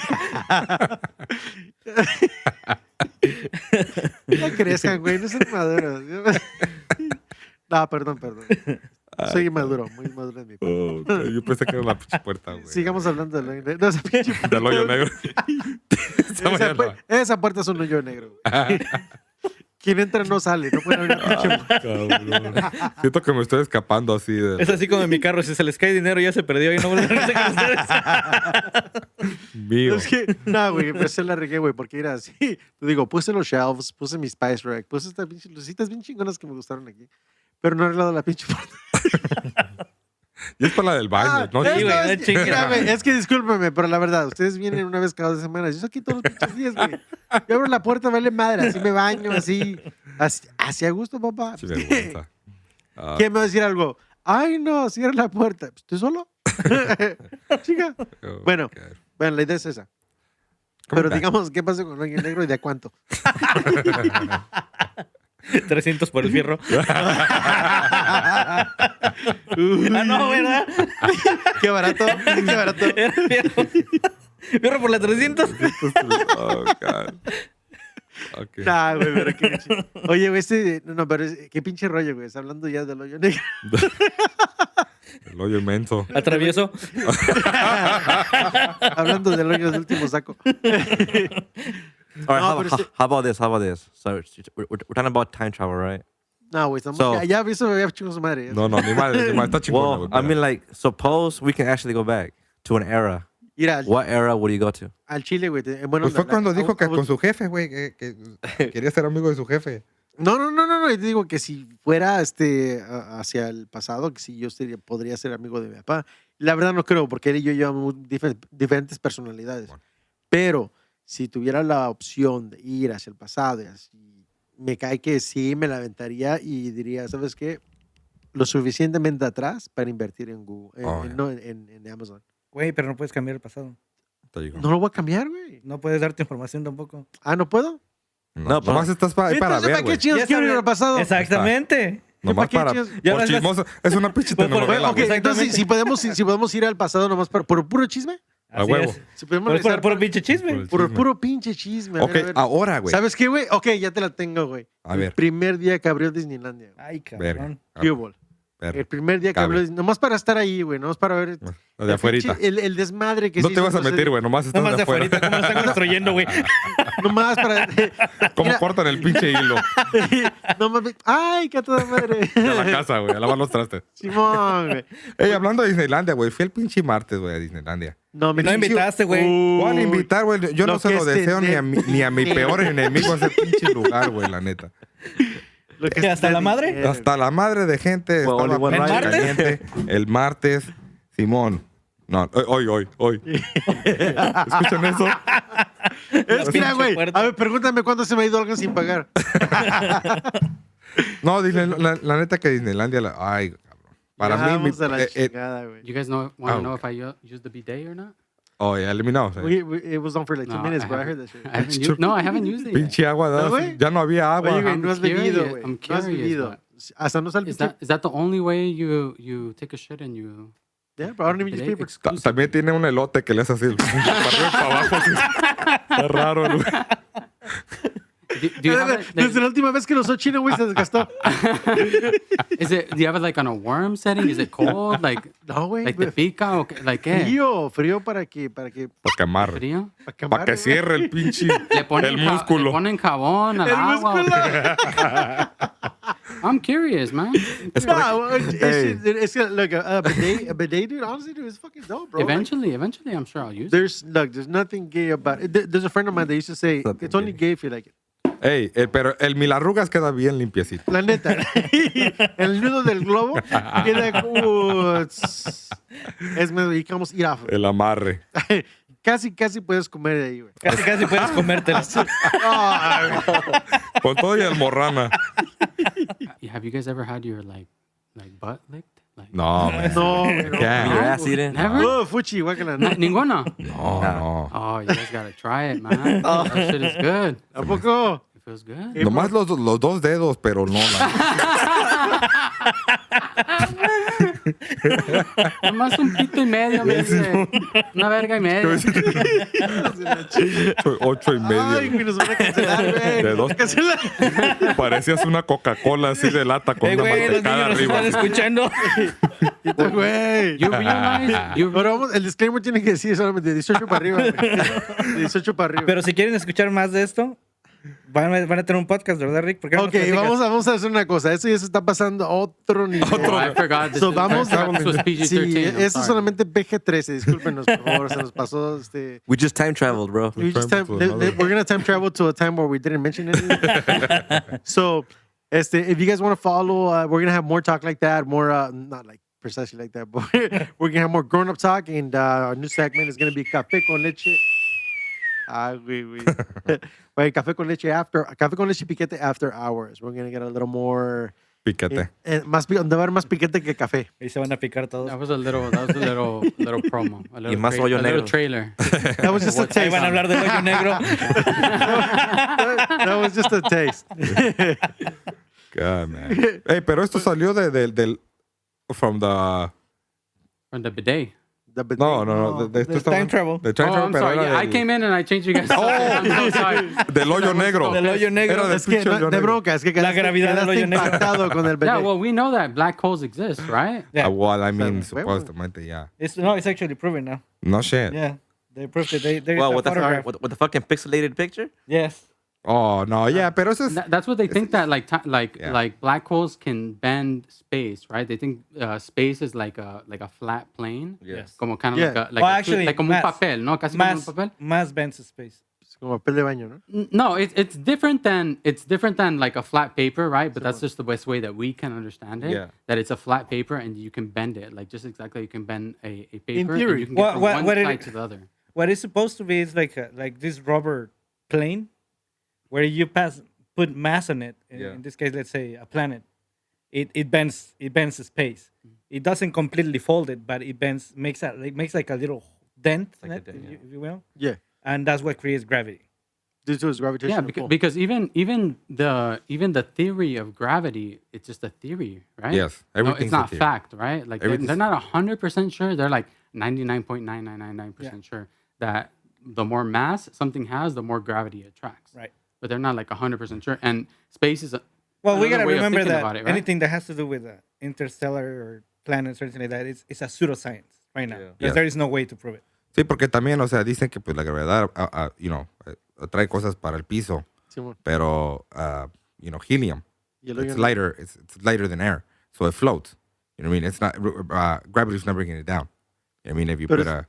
No crezcan, güey. No son maduros. No, perdón. Soy inmaduro, muy inmaduro en mi parte. Oh, ok, yo pensé que era la pinche puerta, güey. Sigamos hablando del hoyo negro. No, esa pinche puerta. Del hoyo negro. Esa Esa, mañana. esa puerta es un hoyo negro. güey. Quien entra no sale. No puede haber pinche... Cabrón. Siento que me estoy escapando así de... Es así como en mi carro. Si se les cae dinero, ya se perdió y no vuelve a regresar con ustedes. Mío. Es que, no, güey, pero se la regué, güey, porque era así. Te digo, puse los shelves, puse mi Spice Rack, puse estas pinches lucecitas bien chingonas que me gustaron aquí. Pero no he arreglado la pinche puerta. Y es para la del baño, ¿no? sí, güey, no es, chingues. es que discúlpeme, pero la verdad, ustedes vienen una vez cada 2 semanas. Yo estoy aquí todos los pinches días, güey. Yo abro la puerta, vale madre, así me baño, así a gusto, papá. Sí, vergüenza. Ah, ¿Quién me va a decir algo? Ay, no, cierra la puerta. ¿Estoy solo? Chica. oh, Bueno. God. Bueno, la idea es esa. ¿Cómo Pero está? digamos, ¿qué pasa con alguien negro y de a cuánto? 300 por el fierro. No, ¿verdad? Qué barato, qué barato. Era fierro. Fierro por la 300. Oh, God. Okay. Nah, güey, pero qué pinche. Oye, güey, no, pero qué pinche rollo, güey. Está hablando ya del hoyo negro. El hoyo inmenso. Atravieso. Hablando del hoyo del último saco. All right, No, how, pero how, sí- how about this? How about this? So we're talking about time travel, right? No, güey, estamos. So- ya eso me había chingado su madre. No, ni madre, está chingona, Well, güey. I mean, like, suppose we can actually go back to an era. Mira, What era would you go to? al Chile, güey. Bueno, Pues fue cuando dijo que con su jefe, güey, que quería ser amigo de su jefe. No. Yo te digo que si fuera hacia el pasado, que si yo podría ser amigo de mi papá. La verdad no creo, porque él y yo llevamos diferentes personalidades. Bueno. Pero si tuviera la opción de ir hacia el pasado, y así, me cae que sí me la aventaría y diría, ¿sabes qué? Lo suficientemente atrás para invertir en Google, Oh, no, en Amazon. Güey, pero no puedes cambiar el pasado. Te digo. No lo voy a cambiar, güey. No puedes darte información tampoco. Ah, ¿no puedo? No, pero- nomás estás ahí para Entonces, ver, ¿para qué güey. chingados Ya quiero ir sabes- al pasado? Exactamente. Nomás ¿para para... qué chingados? Ya Por ves- chismoso. Es una pinche Por- por- telenovela, Ok, güey. entonces si podemos ir al pasado nomás por puro chisme. A Así huevo. es. Si podemos Por regresar puro pinche chisme. Por el por chisme. puro pinche chisme. Ok, a ver. ahora, güey. ¿Sabes qué, güey? Ok, ya te la tengo, güey. A El ver. primer día que abrió Disneylandia. güey. Ay, Verga. cabrón. ¿Qué hubo? Verga. El primer día que Cabe. abrió Disneylandia. Nomás para estar ahí, güey. Nomás para ver Lo de afuerita. el desmadre que No se te hizo, vas a entonces, meter, güey. Nomás estás Nomás de de afuera. afuera, ¿cómo lo están construyendo, güey? Nomás para... ¿Cómo Mira. cortan el pinche hilo? nomás... ¡Ay, qué a toda madre! De la casa, güey. A lavar los trastes. Simón, güey. Ey, hablando de Disneylandia, güey. Fui el pinche martes, güey, a Disneylandia. No, No invitaste, güey. ¿Cuál invitar, güey? Yo Lo no se que lo es deseo tener- ni a mi peor enemigo ese pinche lugar, güey, la neta. ¿Hasta la madre? Hasta la madre de gente Well, estaba only one pinche ride. caliente. El martes, Simón. No, hoy. ¿Escuchan eso? Mira, güey. puerta. A ver, pregúntame cuándo se me ha ido alguien sin pagar. No, la neta que Disneylandia, ay, cabrón. Para Ya mí, vamos a la chingada, güey. You guys want to Oh, know okay. if I use the bidet or not? ya eliminado. It was on for like 2 minutes, bro. I heard that shit. I haven't used, no, I haven't used it yet. Pinche agua, ¿No, güey? ya no había agua. Oye, güey, I'm no has bebido, curious, güey. I'm No has curious, bebido. but- Hasta no sale Is that the only way you take a shit and you... Yeah, but I don't even use bidet paper. exclusive? También tiene un elote que le hace así, para arriba y para abajo. Así. Está raro, güey. Do you have it, Desde la última vez que lo usó chino, güey, se desgastó. do you have it like on a warm setting? Is it cold? Like No, güey. te pica o qué? Like qué? Frío para que Para que amarre. ¿Frío? Para que cierre el pinche. Le ponen El músculo. Le ponen jabón al El agua. músculo. I'm curious, man. No, Hey. it's look a bidet, dude. Honestly, dude, it's fucking dope, bro. Eventually, I'm sure I'll use it. There's nothing gay about it. There's a friend of mine that used to say Nothing it's only gay if you like it. Ey, pero el milarrugas queda bien limpiecito. La neta, el nudo del globo queda como es medio digamos ir a El amarre. casi puedes comer de ahí, güey. Casi puedes comértelo. Con todo y almorrana. Have you guys ever had your like butt licked? Like No, man. No, güey, no. Yeah. Your ass eating? Never? Oh, fuchi, guácala. No. Ninguno. No. Oh, you guys gotta try it, man. That shit is good. ¿A poco? It feels good. Nomás los 2 dedos, pero no. Nomás un pito y medio, me dice. Una verga y media. 8 y medio. Ay, güey, nos van a cancelar, güey. De dos. Cancelar. Parecías una Coca-Cola así de lata con una Güey, los mantecada niños nos arriba. están escuchando. Güey. You realize? Pero vamos, el disclaimer tiene que decir solamente de 18 para arriba, güey. De 18 para arriba. Pero si quieren escuchar más de esto, Van a tener un podcast, ¿verdad, Rick? ¿Por qué no nos Ok, platicas? vamos a hacer una cosa. Eso ya se está pasando a otro nivel. Oh, I forgot this, So, vamos I forgot this was PG-13. Sí, I'm eso es sorry. solamente PG-13. Discúlpenos, por favor. Se nos pasó We just time traveled, bro. We just Time to another- we're gonna time travel to a time where we didn't mention anything. So, if you guys want to follow, we're gonna have more talk like that. More, not like precisely like that, but we're gonna have more grown-up talk. And our new segment is gonna be Café con Leche. Oui. Wait, Café con Leche Piquete after hours. We're gonna get a little more. Piquete. Donde va a haber más piquete que café. Ahí se van a picar todos. That was a little promo. A little, más hoyo a little negro. trailer. That was just a Ahí taste. van a hablar del hoyo negro. That was just a taste. God, man. Hey, pero esto salió del from the From the bidet. no. De Del time travel. De time Oh, travel, I'm pero sorry. era Yeah, I del- came in and I changed you guys. I'm so sorry. del hoyo negro. Del hoyo negro. Era del Es que pinche hoyo no, de negro. bronca, es que La gravedad del quedaste hoyo negro. impactado con el bebé. Yeah, well, we know that black holes exist, right? Yeah. Well, I mean, So, supuestamente, yeah. It's actually proven now. No shit. Yeah. They proved it. There's Well, a with the, photograph. with the fucking pixelated picture? Yes. Oh, no, yeah, pero eso es... That's what they think that Yeah. like black holes can bend space, right? They think space is like a flat plane. Yes. Como kind of Yeah. like Well, a actually, like como un papel, ¿no? Casi como un papel. Más bends space. Es como papel de baño, ¿no? No, it's different than like a flat paper, right? But that's just the best way that we can understand it. Yeah. That it's a flat paper and you can bend it, like just exactly you can bend a paper theory. and you can get from one What it- side to the other. What it's supposed to be is like this rubber plane where you put mass on it. Yeah. In this case, let's say a planet. It bends the space. It doesn't completely fold it, but it makes like a little dent, in Like a it, dent, if you will. Yeah. And that's what creates gravity. Due to his gravitational Yeah, pull. because even the theory of gravity, it's just a theory, right? Yes, No, everything's it's a not theory. fact, right? Like they're Everything's- not 100% sure. They're like 99.9999% sure that the more mass something has, the more gravity it attracts. Right. But they're not like 100% sure. And space is Well, we another gotta way of remember thinking that about it, right? anything that has to do with interstellar or planets or anything like that, it's a pseudoscience right now. Yeah. Because Yes. there is no way to prove it. Sí, porque también, o sea, dicen que pues la gravedad, trae cosas para el piso, Simón. pero, helium, Y el hoyo it's negro. lighter, it's lighter than air, so it floats. You know what I mean? It's not, gravity's not bringing it down. You know what I mean? If you Pero put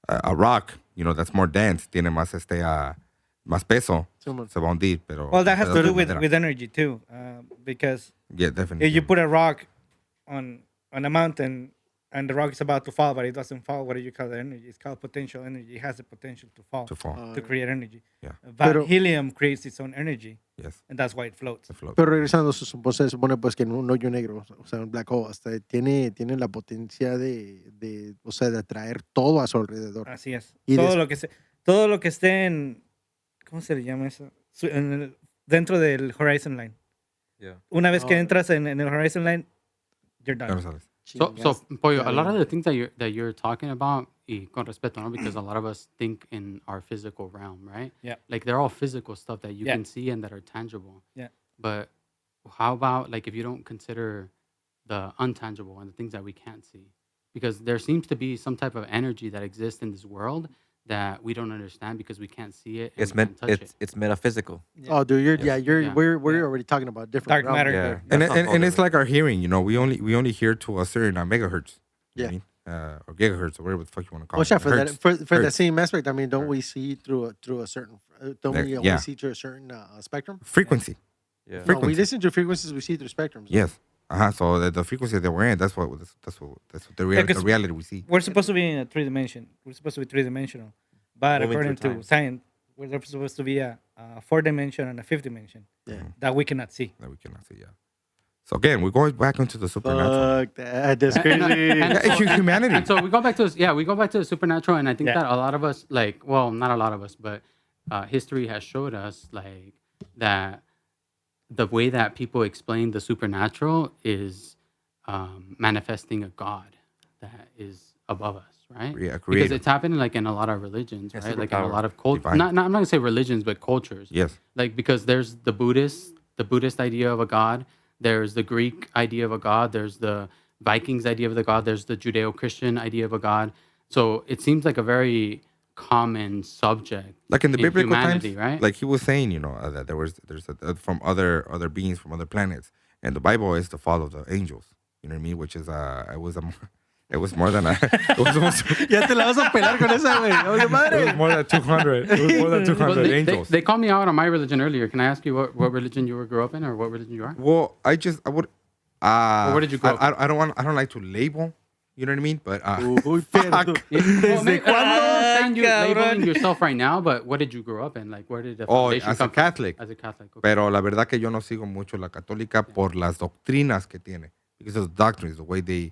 a rock, that's more dense, tiene más, más peso, Simón. se va a hundir, pero... Well, that has to pedazo do de with, madera. with energy too, because Yeah, definitely. if you put a rock on a mountain and the rock is about to fall, but it doesn't fall, what do you call the energy? It's called potential energy. It has the potential to fall, To fall. to create energy. Yeah. But Pero- helium creates its own energy, Yes, and that's why it floats. it floats. Pero regresando, se supone pues que en un hoyo negro, o sea, un black hole, hasta tiene la potencia de atraer todo a su alrededor. Así es. Y Todo lo que esté en, ¿cómo se le llama eso? Dentro del horizon line. Yeah. Una vez que Oh. entras en el horizon line, you're Ya no done. sabes. So, Chingas. Pollo, a lot of the things that you're talking about, y con respeto, ¿no? Because a lot of us think in our physical realm, right? Yeah. Like they're all physical stuff that you Yeah. can see and that are tangible. Yeah. But how about like if you don't consider the untangible and the things that we can't see? Because there seems to be some type of energy that exists in this world that we don't understand because we can't see it and It's we can't touch it. it's metaphysical. Oh, dude, Yeah. we're already talking about different Dark realms. matter. Yeah. And, That's and, not and it's all like our hearing, we only hear to a certain megahertz. You know what I mean? Or gigahertz or whatever the fuck you want to call Well, it. yeah, for that Hertz. for that Hertz. same aspect, I mean, don't we see through a certain don't we only Yeah. see through a certain spectrum? Frequency. Yeah. No, we Frequency. listen to frequencies, we see through spectrums. Yes. So the frequency that we're in, that's what the because- reality we see. We're supposed to be in a 3 dimension. We're supposed to be 3-dimensional. But Moving according through to time. science, we're supposed to be a 4 dimension and a 5th dimension Yeah. that we cannot see. That we cannot see, yeah. So again, we're going back into the supernatural. Fuck that. That's crazy. Yeah, humanity. And so we go back to the supernatural, and I think Yeah. that a lot of us, like, well, not a lot of us, but history has showed us like that the way that people explain the supernatural is manifesting a God that is above us, right? Yeah, Because creator. it's happening like in a lot of religions, right? Like in a superpower. lot of cultures. Divine. Not I'm not gonna say religions, but cultures. Yes. Like because there's the Buddhist idea of a God, there's the Greek idea of a God, there's the Vikings idea of the God, there's the Judeo-Christian idea of a God. So it seems like a very common subject. Like in the biblical humanity, times, right? like he was saying, that there's from other beings from other planets, and the Bible is to follow the angels. You know what I mean? Which is it was more than it was almost, Ya te la vas a pelar con esa, güey. Oye, it was madre. more than 200. It was more than 200 Well, angels. they called me out on my religion earlier. Can I ask you what religion you grew up in, or what religion you are? Well, I would. Or where did you grow up? I don't like to label. You know what I mean? But Uy, pero tú. Well, ¿Desde cuándo? I understand you cabrón. labeling yourself right now, but what did you grow up in? Like, where did the Oh, foundation as a come from? Catholic. As a Catholic. Okay. Pero la verdad que yo no sigo mucho la católica por las doctrinas que tiene, because of the doctrines, the way the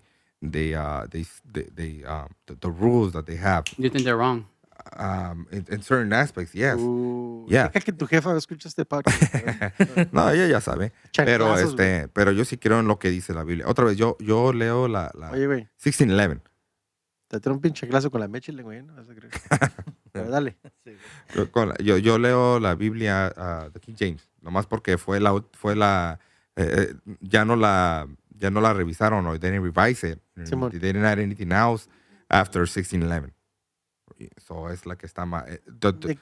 rules that they have, You think they're wrong? in certain aspects, yes. Yeah. Deja que tu jefa escuche este podcast. No, ella ya sabe. Pero Chanclazos, pero yo sí creo en lo que dice la Biblia. Otra vez, yo leo la Oye, güey, 1611. te trae un pinche clase con la mecha, güey, ¿no? Vas a creer. Pero dale. Yo leo la Biblia, de King James, nomás porque ya no la revisaron, or they didn't revise it. Simón. They didn't add anything else after 1611. So it's like está más.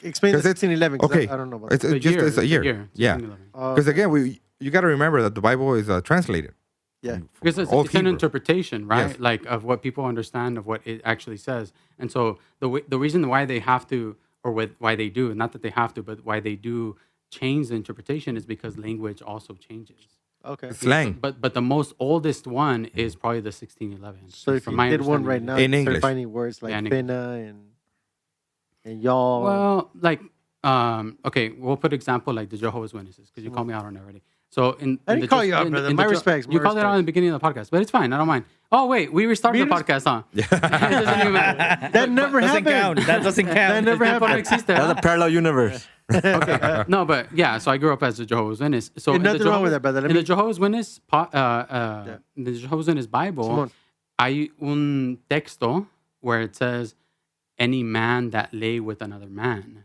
Explain the 'cause it's- 1611, 'cause okay, I don't know about it's that. it's a year. Yeah, 1611. because again, you got to remember that the Bible is translated. Yeah. Because it's Old an Hebrew. interpretation, right? Yes. Like of what people understand of what it actually says. And so the reason why they have to, or why they do, not that they have to, but why they do change the interpretation is because language also changes. Okay. Slang. But the most oldest one is probably the 1611. So if from you my did one understanding. right now, In you English. start finding words like Yeah, in pena and y'all. Well, like, okay, we'll put example like the Jehovah's Witnesses, because you called me out on it already. So I didn't call you out, brother. My respects, You my called it out in the beginning of the podcast, but it's fine. I don't mind. Oh wait, we restarted the podcast, huh? It doesn't even matter. that never Doesn't happened. count. That doesn't count. That never Tiempo no happened. existe, That's huh? a parallel universe. Okay. No, but yeah, so I grew up as a Jehovah's Witness. So There's in the nothing wrong with that, brother. Let In me- the Jehovah's Witness, in the Jehovah's Witness Bible, Simón. hay un texto where it says, "Any man that lay with another man."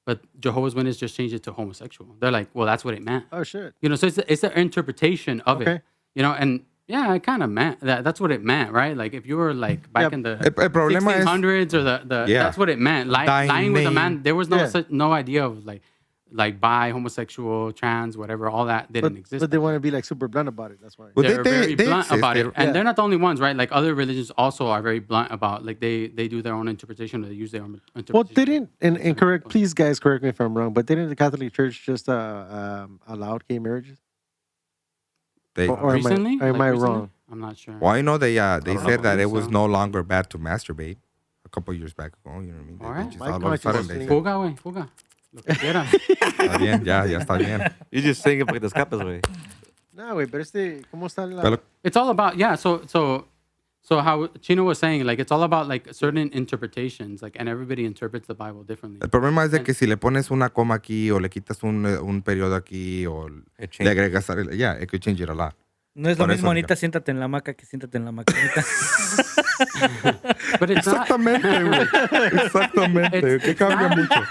But Jehovah's Witness just changed it to homosexual. They're like, well, that's what it meant. Oh, shit. You know, so it's an interpretation of Okay. it. You know, and yeah, it kind of meant that. That's what it meant, right? Like if you were like back Yeah. in the El problema es 1600s or the Yeah. that's what it meant. Dying Lying with a name. man, there was no Yeah. no idea of like bi, homosexual, trans, whatever. All that didn't exist. But they want to be like super blunt about it. That's why. Well, They're very blunt exist. about it, and Yeah. they're not the only ones, right? Like other religions also are very blunt about, like they do their own interpretation, or they use their own interpretation. Well, didn't and correct. Please, guys, correct me if I'm wrong. But didn't the Catholic Church just allowed gay marriages? Or recently? am Like I recently? wrong? I'm not sure. Well, I know they said know. that it was So- no longer bad to masturbate a couple years back ago. You know what I mean? All right. Just My all of a conscience sudden is they clean. said, Fuga, güey, fuga. Lo que quiera. está bien, ya está bien. You just sing it porque te escapas, güey. No, güey, pero ¿cómo está la...? Pero It's all about, yeah. So how Chino was saying, like it's all about like certain interpretations, like, and everybody interprets the Bible differently. el problema es de que si le pones una coma aquí o le quitas un periodo aquí o It le changes. agregas, it could change it a lot. No es lo Por mismo, eso, Anita, siéntate en la hamaca que siéntate en la maquinita. But it's not. Exactamente, güey. Exactamente. Que cambia mucho.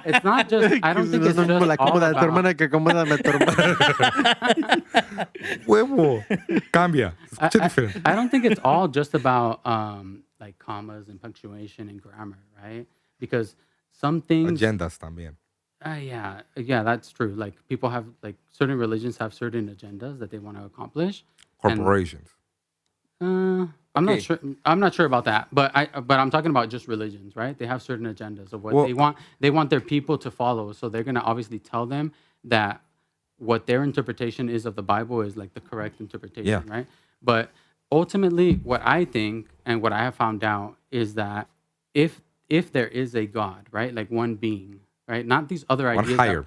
It's not just. I don't think No it's es lo mismo just la all cómoda de tu about- hermana que cómoda de tu hermana. Huevo. Cambia. Se escucha I- diferente. I don't think it's all just about like commas and punctuation and grammar, right? Because some things. Agendas también. Yeah, that's true. Like people have like certain religions have certain agendas that they want to accomplish. And, Corporations. I'm not sure. I'm not sure about that, but I'm talking about just religions, right? They have certain agendas of what Well- they want. They want their people to follow, so they're gonna obviously tell them that what their interpretation is of the Bible is like the correct interpretation, Yeah. right? But ultimately, what I think and what I have found out is that if there is a God, right, like one being, right, not these other One ideas. higher.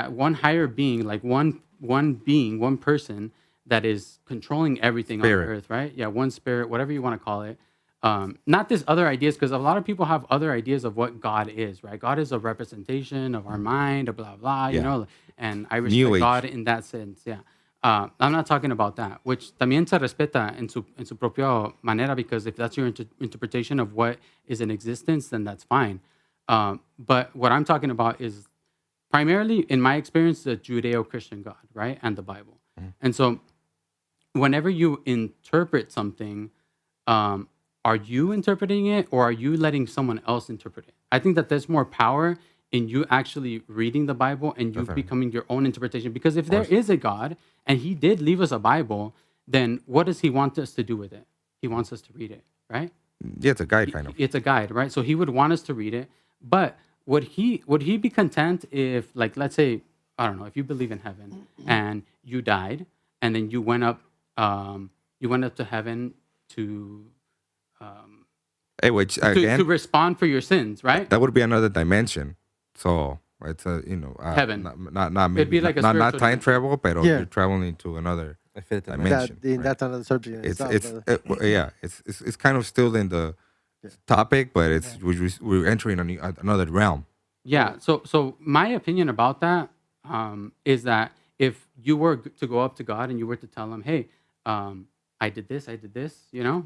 One higher being, like one being, one person that is controlling everything Spirit. on earth, right? Yeah, one spirit, whatever you want to call it. Not this other ideas, because a lot of people have other ideas of what God is, right? God is a representation of our mind, or blah blah, you Yeah. know. And I New respect Age. God in that sense, yeah. I'm not talking about that, which también se respeta en su propia manera, because if that's your interpretation of what is in existence, then that's fine. But what I'm talking about is primarily, in my experience, the Judeo-Christian God, right? And the Bible. And so whenever you interpret something, are you interpreting it, or are you letting someone else interpret it? I think that there's more power in you actually reading the Bible and you becoming your own interpretation. Because if there is a God and he did leave us a Bible, then what does he want us to do with it? He wants us to read it, right? Yeah, it's a guide kind of. It's a guide, right? So he would want us to read it. But would he be content if, like, let's say, I don't know, if you believe in heaven and you died and then you went up to heaven to Which again, to respond for your sins, right? that would be another dimension. So it's a Heaven. Not maybe be like a not spiritual time travel, but Yeah. you're traveling to another I feel it in my- dimension. right? That's another subject. In It's itself, brother. it's kind of still in the topic, but it's we're entering another realm. Yeah. So my opinion about that is that if you were to go up to God and you were to tell him, hey, I did this,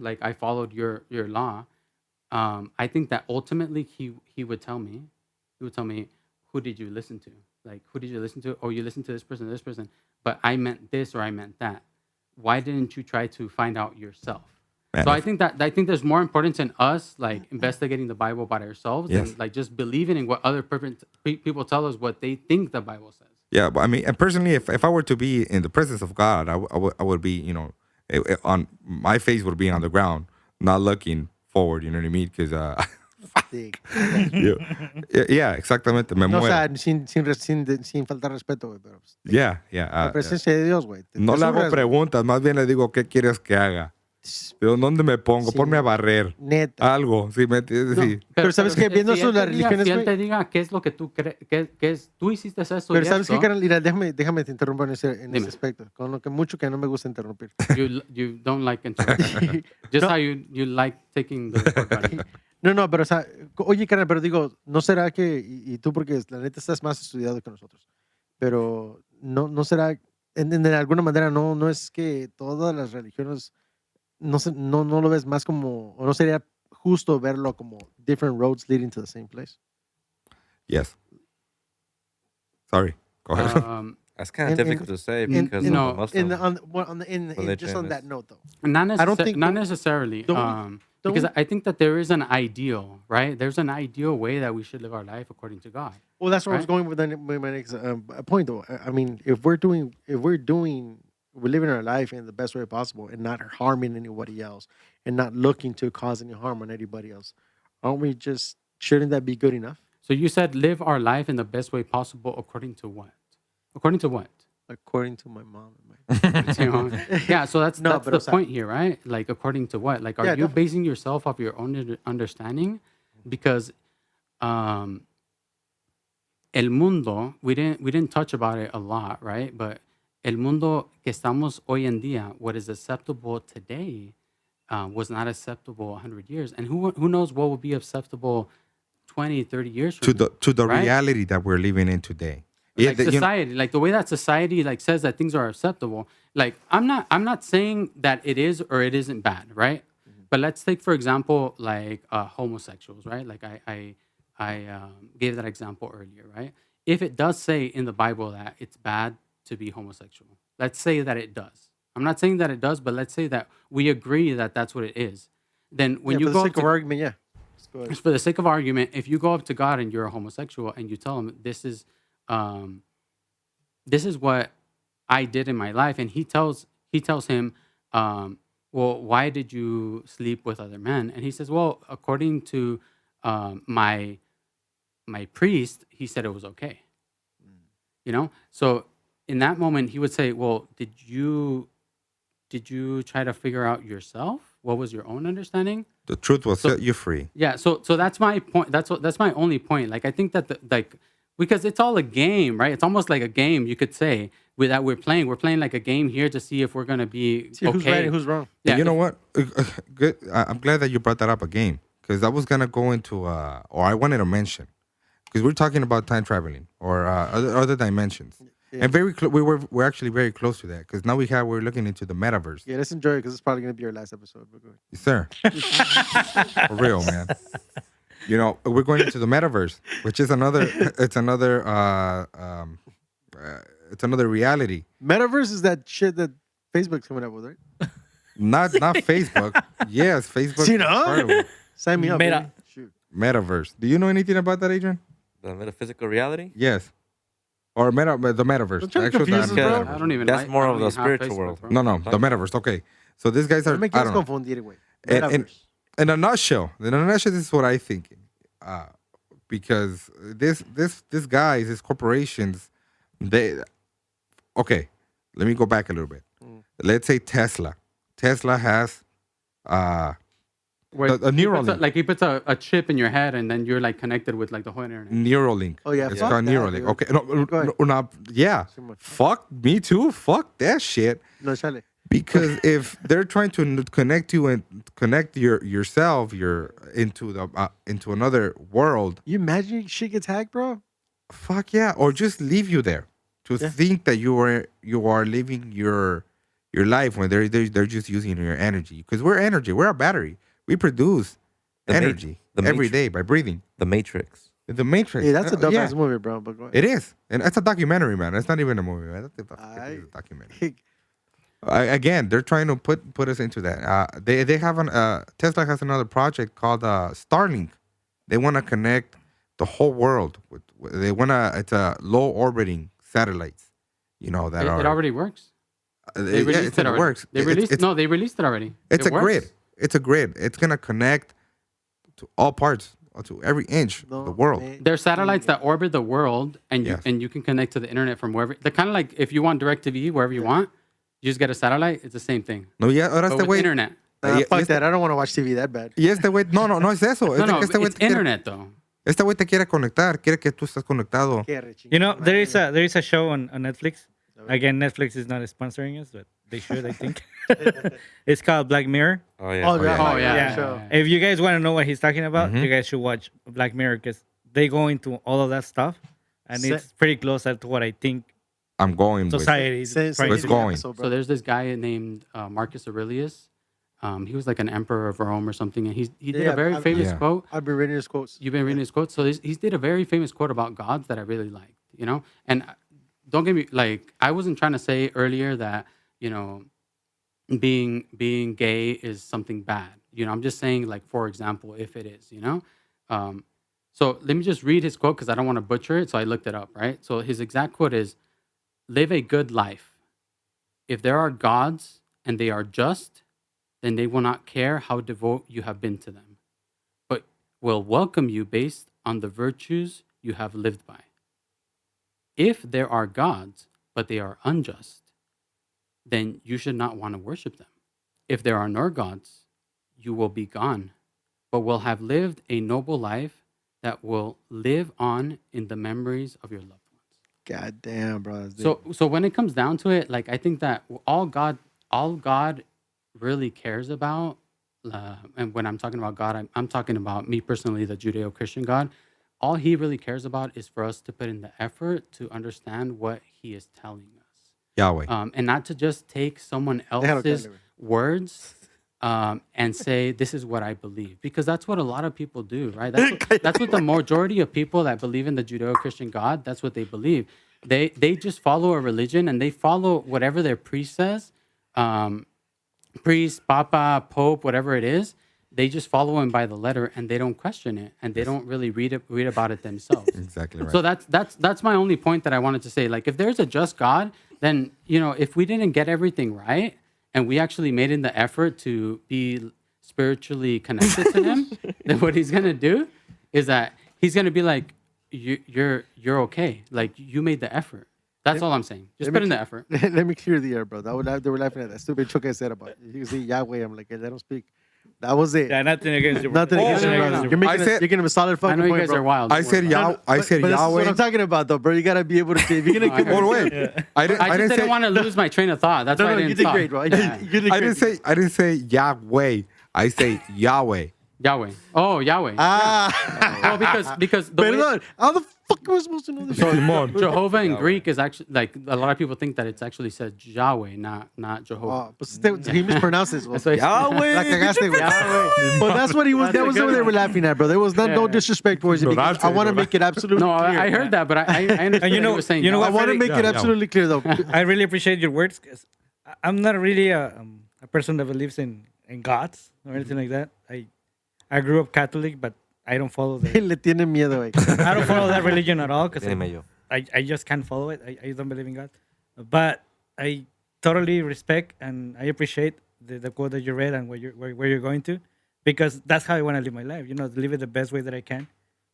like I followed your law, I think that ultimately he would tell me, who did you listen to? Like, who did you listen to? Oh, you listened to this person, but I meant this or I meant that. Why didn't you try to find out yourself? Man, So I think there's more importance in us like investigating the Bible by ourselves Yes. and like just believing in what other perfect people tell us what they think the Bible says. Yeah, but I mean, and personally, if I were to be in the presence of God, I would be, on my face would be on the ground, not looking forward. You know what I mean? Because Sí. yeah, exactamente. Me No, o muero. sea, sin faltar respeto, güey, pero pues, Yeah. la presencia de Dios, güey. Te No le hago surras, güey. preguntas, más bien le digo, ¿qué quieres que haga? ¿Pero dónde me pongo? Sí. Ponme a barrer. Neta. Algo, ¿sí me entiendes? Sí. Pero ¿sabes qué? Viendo si eso, él las te diga- religiones, si él güey. te diga qué es lo que tú crees, tú hiciste eso Pero y ¿sabes qué, esto, carnal? Mira, déjame te interrumpo en ese Dime. aspecto. Con lo que mucho que no me gusta interrumpir. you don't like interrupting. Just No. how you like taking the report card. No, pero o sea, oye, carnal, pero digo, ¿no será que, y tú porque la neta estás más estudiado que nosotros, pero no será, en alguna manera, no es que todas las religiones, no lo ves más como, o no sería justo verlo como different roads leading to the same place? Yes. Sorry. Go ahead. That's kind of in- difficult to say in- because no, of the Muslim Just on that religion note, though. Not think- necessarily. don't Because we- I think that there is an ideal, right? There's an ideal way that we should live our life according to God. Well, that's where I was Right? going with my next point, though. I mean, if we're living our life in the best way possible and not harming anybody else and not looking to cause any harm on anybody else, shouldn't that be good enough? So you said live our life in the best way possible according to what? According to what? According to my mom and my You know? Yeah, so that's No, but the o sea- point here, right? Like according to what? Like are Yeah, you definitely. basing yourself off your own understanding? Because el mundo, we didn't touch about it a lot, right? But el mundo que estamos hoy en día, what is acceptable today, was not acceptable 100 years. And who knows what will be acceptable 20, 30 years from now, to the right? reality that we're living in today. Like the- society, like the way that society like says that things are acceptable. Like I'm not saying that it is or it isn't bad, right? But let's take for example like homosexuals, right? Like I gave that example earlier, right? If it does say in the Bible that it's bad to be homosexual, let's say that it does. I'm not saying that it does, but let's say that we agree that that's what it is. Then when yeah, you for go the up sake of to, argument, yeah. Let's go ahead. just for the sake of argument, if you go up to God and you're a homosexual and you tell him this is what I did in my life, and he tells him, well, why did you sleep with other men? And he says, well, according to my priest, he said it was okay. You know, so in that moment, he would say, well, did you try to figure out yourself? What was your own understanding? the truth will So- set you free. Yeah, so that's my point. That's my only point. Like I think that because it's all a game, right? It's almost like a game, you could say, that we're playing. We're playing like a game here to see if we're gonna be See who's right okay. and who's wrong. Yeah, And you know if- what? Good. I'm glad that you brought that up again because I was gonna go into or I wanted to mention because we're talking about time traveling or other dimensions, and we're actually very close to that because now we're looking into the metaverse. Yeah, let's enjoy it because it's probably going to be our last episode. But go ahead. Yes, sir. For real, man. You know, we're going into the metaverse, which is it's another reality. Metaverse is that shit that Facebook's coming up with, right? Not Facebook. Yes, Facebook. See, is no? part of it. Sign me up. Meta. baby. Shoot. metaverse. Do you know anything about that, Adrian? The metaphysical reality. Yes. Or the metaverse. Don't try to Actual confuse us, bro. metaverse. I don't even. That's more I of don't the even have spiritual Facebook, world. bro. No, the metaverse. Okay. So these guys are, Me I quieres don't know. confundir, güey. In, Metaverse. in a nutshell, this is what I think. Because these guys, these corporations, they okay. Let me go back a little bit. Let's say Tesla. Tesla has Wait, a neural link. he puts a chip in your head, and then you're like connected with like the whole internet. Neuralink. Oh, yeah, It's fuck called that, Neuralink. dude. Okay. Go ahead. No, yeah. Fuck me too. Fuck that shit. No, chale. Because if they're trying to connect you and connect yourself, into another world, You imagine shit gets hacked, bro? fuck yeah, or just leave you there to Yeah. think that you are living your life when they're just using your energy. Because we're energy, we're a battery. We produce The ma- energy the every matri- day by breathing. The Matrix. The Matrix. Hey, that's a dope yeah, ass movie, bro. But go ahead. it is, and it's a documentary, man. It's not even a movie, man. It's a documentary. Again, they're trying to put us into that. They have Tesla has another project called Starlink. They want to connect the whole world with. It's a low orbiting satellites. You know that It are. already works. They yeah, released it already. works. They released they released it already. It's It a works. grid. It's a grid. It's gonna connect to all parts, to every inch of the world. There's satellites that orbit the world, and Yes. you can connect to the internet from wherever. They're kind of like if you want DirecTV wherever you want, you just get a satellite. It's the same thing. No, yeah, ahora But este with güey. internet. Fuck that. I don't want to watch TV that bad. Y este güey, no es eso. No, Este güey it's te quiere- internet though. Este güey te quiere conectar, quiere que tú estés conectado. You know, there is a show on Netflix. Again, Netflix is not sponsoring us, but they should, I think. It's called Black Mirror. Oh yeah. Oh, yeah. Oh, yeah. Sure. If you guys want to know what he's talking about, you guys should watch Black Mirror because they go into all of that stuff, and Se- it's pretty close to what I think I'm going with. society is Say- trying say Let's to the do. going. episode, bro. So there's this guy named Marcus Aurelius. He was like an emperor of Rome or something, and he did Yeah, a very I've- famous Yeah. quote. I've been reading his quotes. You've been reading his quotes. So he did a very famous quote about gods that I really liked, you know? And don't get me, like, I wasn't trying to say earlier that, you know, being gay is something bad. You know, I'm just saying, like, for example, if it is, you know? So let me just read his quote because I don't want to butcher it. So I looked it up, right? So his exact quote is, live a good life. If there are gods and they are just, then they will not care how devout you have been to them, but will welcome you based on the virtues you have lived by. If there are gods, but they are unjust, then you should not want to worship them. If there are no gods, you will be gone, but will have lived a noble life that will live on in the memories of your loved ones. God damn, bro. So when it comes down to it, like I think that all God really cares about, and when I'm talking about God, I'm talking about me personally, the Judeo-Christian God. All He really cares about is for us to put in the effort to understand what He is telling us, Yahweh. and not to just take someone Déjalo else's caerle, güey. words and say this is what I believe, because that's what a lot of people do, right? That's what the majority of people that believe in the Judeo-Christian God, that's what they believe. They just follow a religion and they follow whatever their priest says, priest, papa, pope, whatever it is. They just follow him by the letter and they don't question it and they don't really read about it themselves. Exactly right. So that's my only point that I wanted to say. Like, if there's a just God, then, you know, if we didn't get everything right and we actually made in the effort to be spiritually connected to Him, then what He's gonna do is that He's gonna be like, you're okay. Like, you made the effort. That's all I'm saying. Just put in the effort. Let me clear the air, bro. They were laughing at that stupid joke I said about it. You can see Yahweh. I'm like, they don't speak. That was it. Yeah, nothing against you. Nothing against no, you, no, brother. no. You're making I said- you're giving him a solid I fucking know you point, guys bro. are wild. I said No, I said but this is Yahweh. what I'm talking about, though, bro. You gotta be able to say. If you're gonna give Hold wait. I didn't. I I just didn't didn't say. want to lose my train of thought. That's why I no, didn't you did talk. great, bro. Yeah. You did I great. didn't say Yahweh. I say Yahweh. Yahweh. Oh, Yahweh. Ah, Well, because the way perdón. How the fuck am I supposed to know this? Jehovah in Greek is actually, like, a lot of people think that it's actually said Yahweh, not Jehovah. Oh, but he mispronounces. That's why it's- La cagaste, güey. Yahweh. But that's what he was. That's That a was good what they were one. laughing at, bro. There was no Yeah. disrespect towards it. Because I want to make it absolutely No, clear. I heard that, but I understood you know- what he was saying. you know I what, want to Freddy? make it Yeah, absolutely clear, though. I really appreciate your words because I'm not really a person that believes in gods or anything like that. I grew up Catholic, but I don't follow the, Le tiene miedo, güey. I don't follow that religion at all because Tiene medio. I just can't follow it. I don't believe in God. But I totally respect and I appreciate the quote that you read and where you're going to, because that's how I want to live my life. You know, live it the best way that I can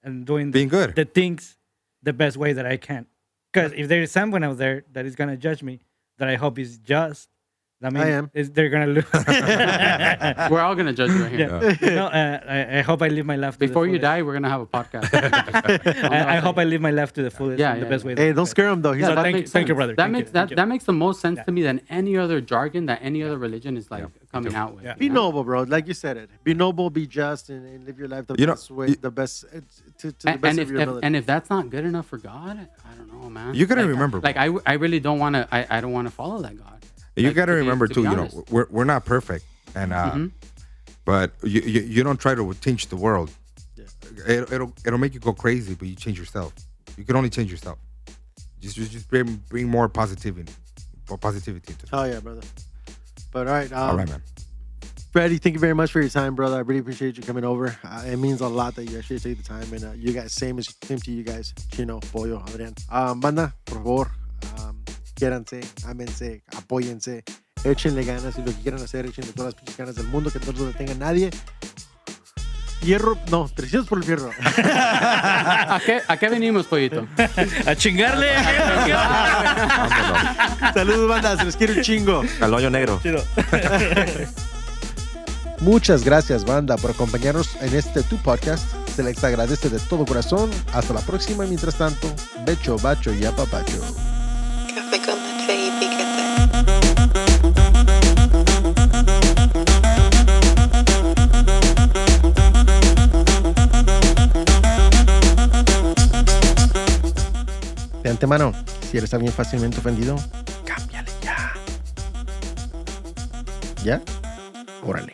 and doing Being good. the things the best way that I can. Because if there is someone out there that is going to judge me, that I hope is just, I mean, am. they're going to lose. We're all gonna judge you right here. Yeah. No, I hope I live my life to Before the you fullest. die, we're gonna have a podcast. I hope I live my life to the fullest, Yeah, and the yeah, best yeah. way. that Hey, I don't can. scare him though. He's So that thank makes you- thank you, sense. brother. That Thank makes you, thank you. that makes the most sense Yeah. to me than any other jargon that any other religion is like coming out with. Yeah. Be you know? noble, bro. Like you said it. Be noble, be just, and live your life the You know, best way, you- the best to the best And of your ability. if that's not good enough for God, I don't know, man. You gotta Like, remember, Like I really don't want to. I don't want to follow that God. You Like, got to to be- remember to too. be You know, honest. we're not perfect, and but you don't try to change the world. Yeah. It'll make you go crazy, but you change yourself. You can only change yourself. Just bring more positivity into it. Oh yeah, brother. But all right, All right, man. Freddy, thank you very much for your time, brother. I really appreciate you coming over. It means a lot that you actually take the time, and you guys, same to you guys, Chino, Pollo, Adrián. Banda, por favor, quiéranse, ámense, apóyense, échenle ganas y lo que quieran hacer, échenle todas las pinches ganas del mundo, que no los detenga nadie. Fierro, no, 300 por el fierro. ¿A qué venimos, pollito? A chingarle. Vámonos. Saludos, banda, se les quiere un chingo. Al hoyo negro. Chido. Muchas gracias, banda, por acompañarnos en este tu podcast. Se les agradece de todo corazón. Hasta la próxima. Mientras tanto, becho, bacho y apapacho. Café con Leche y Piquete. De antemano, si eres alguien fácilmente ofendido, cámbiale ya. ¿Ya? Órale.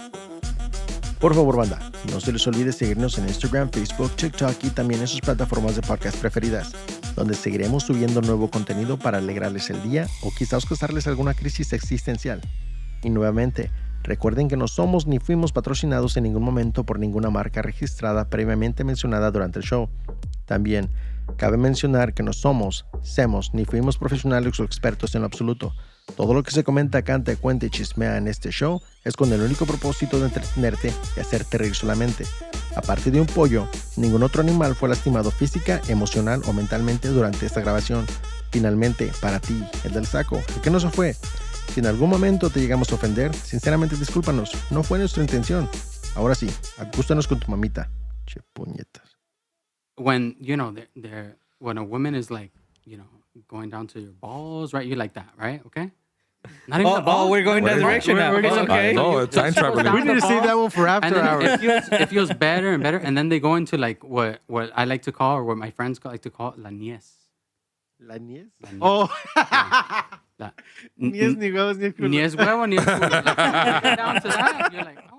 Por favor, banda, no se les olvide seguirnos en Instagram, Facebook, TikTok y también en sus plataformas de podcast preferidas, donde seguiremos subiendo nuevo contenido para alegrarles el día o quizás causarles alguna crisis existencial. Y nuevamente, recuerden que no somos ni fuimos patrocinados en ningún momento por ninguna marca registrada previamente mencionada durante el show. También, cabe mencionar que no somos, semos, ni fuimos profesionales o expertos en lo absoluto. Todo lo que se comenta, canta, cuenta y chismea en este show es con el único propósito de entretenerte y hacerte reír solamente. Aparte de un pollo, ningún otro animal fue lastimado física, emocional o mentalmente durante esta grabación. Finalmente, para ti, el del saco, el que no se fue. Si en algún momento te llegamos a ofender, sinceramente discúlpanos, no fue nuestra intención. Ahora sí, acústanos con tu mamita. Che puñetas. When when a woman is like, going down to your balls, right? You like that, right? Okay. Not even the balls. We're going that direction now. We're going- Okay. No, it's time traveling. We need to save that one for And after then hours. it feels better and better, and then they go into like what I like to call, or what my friends like to call, la niez. ¿La niez? La niez. Oh, La, ni es ni huevos ni es culo. ni es huevo, ni es culo. Like, you get down to that, you're like, oh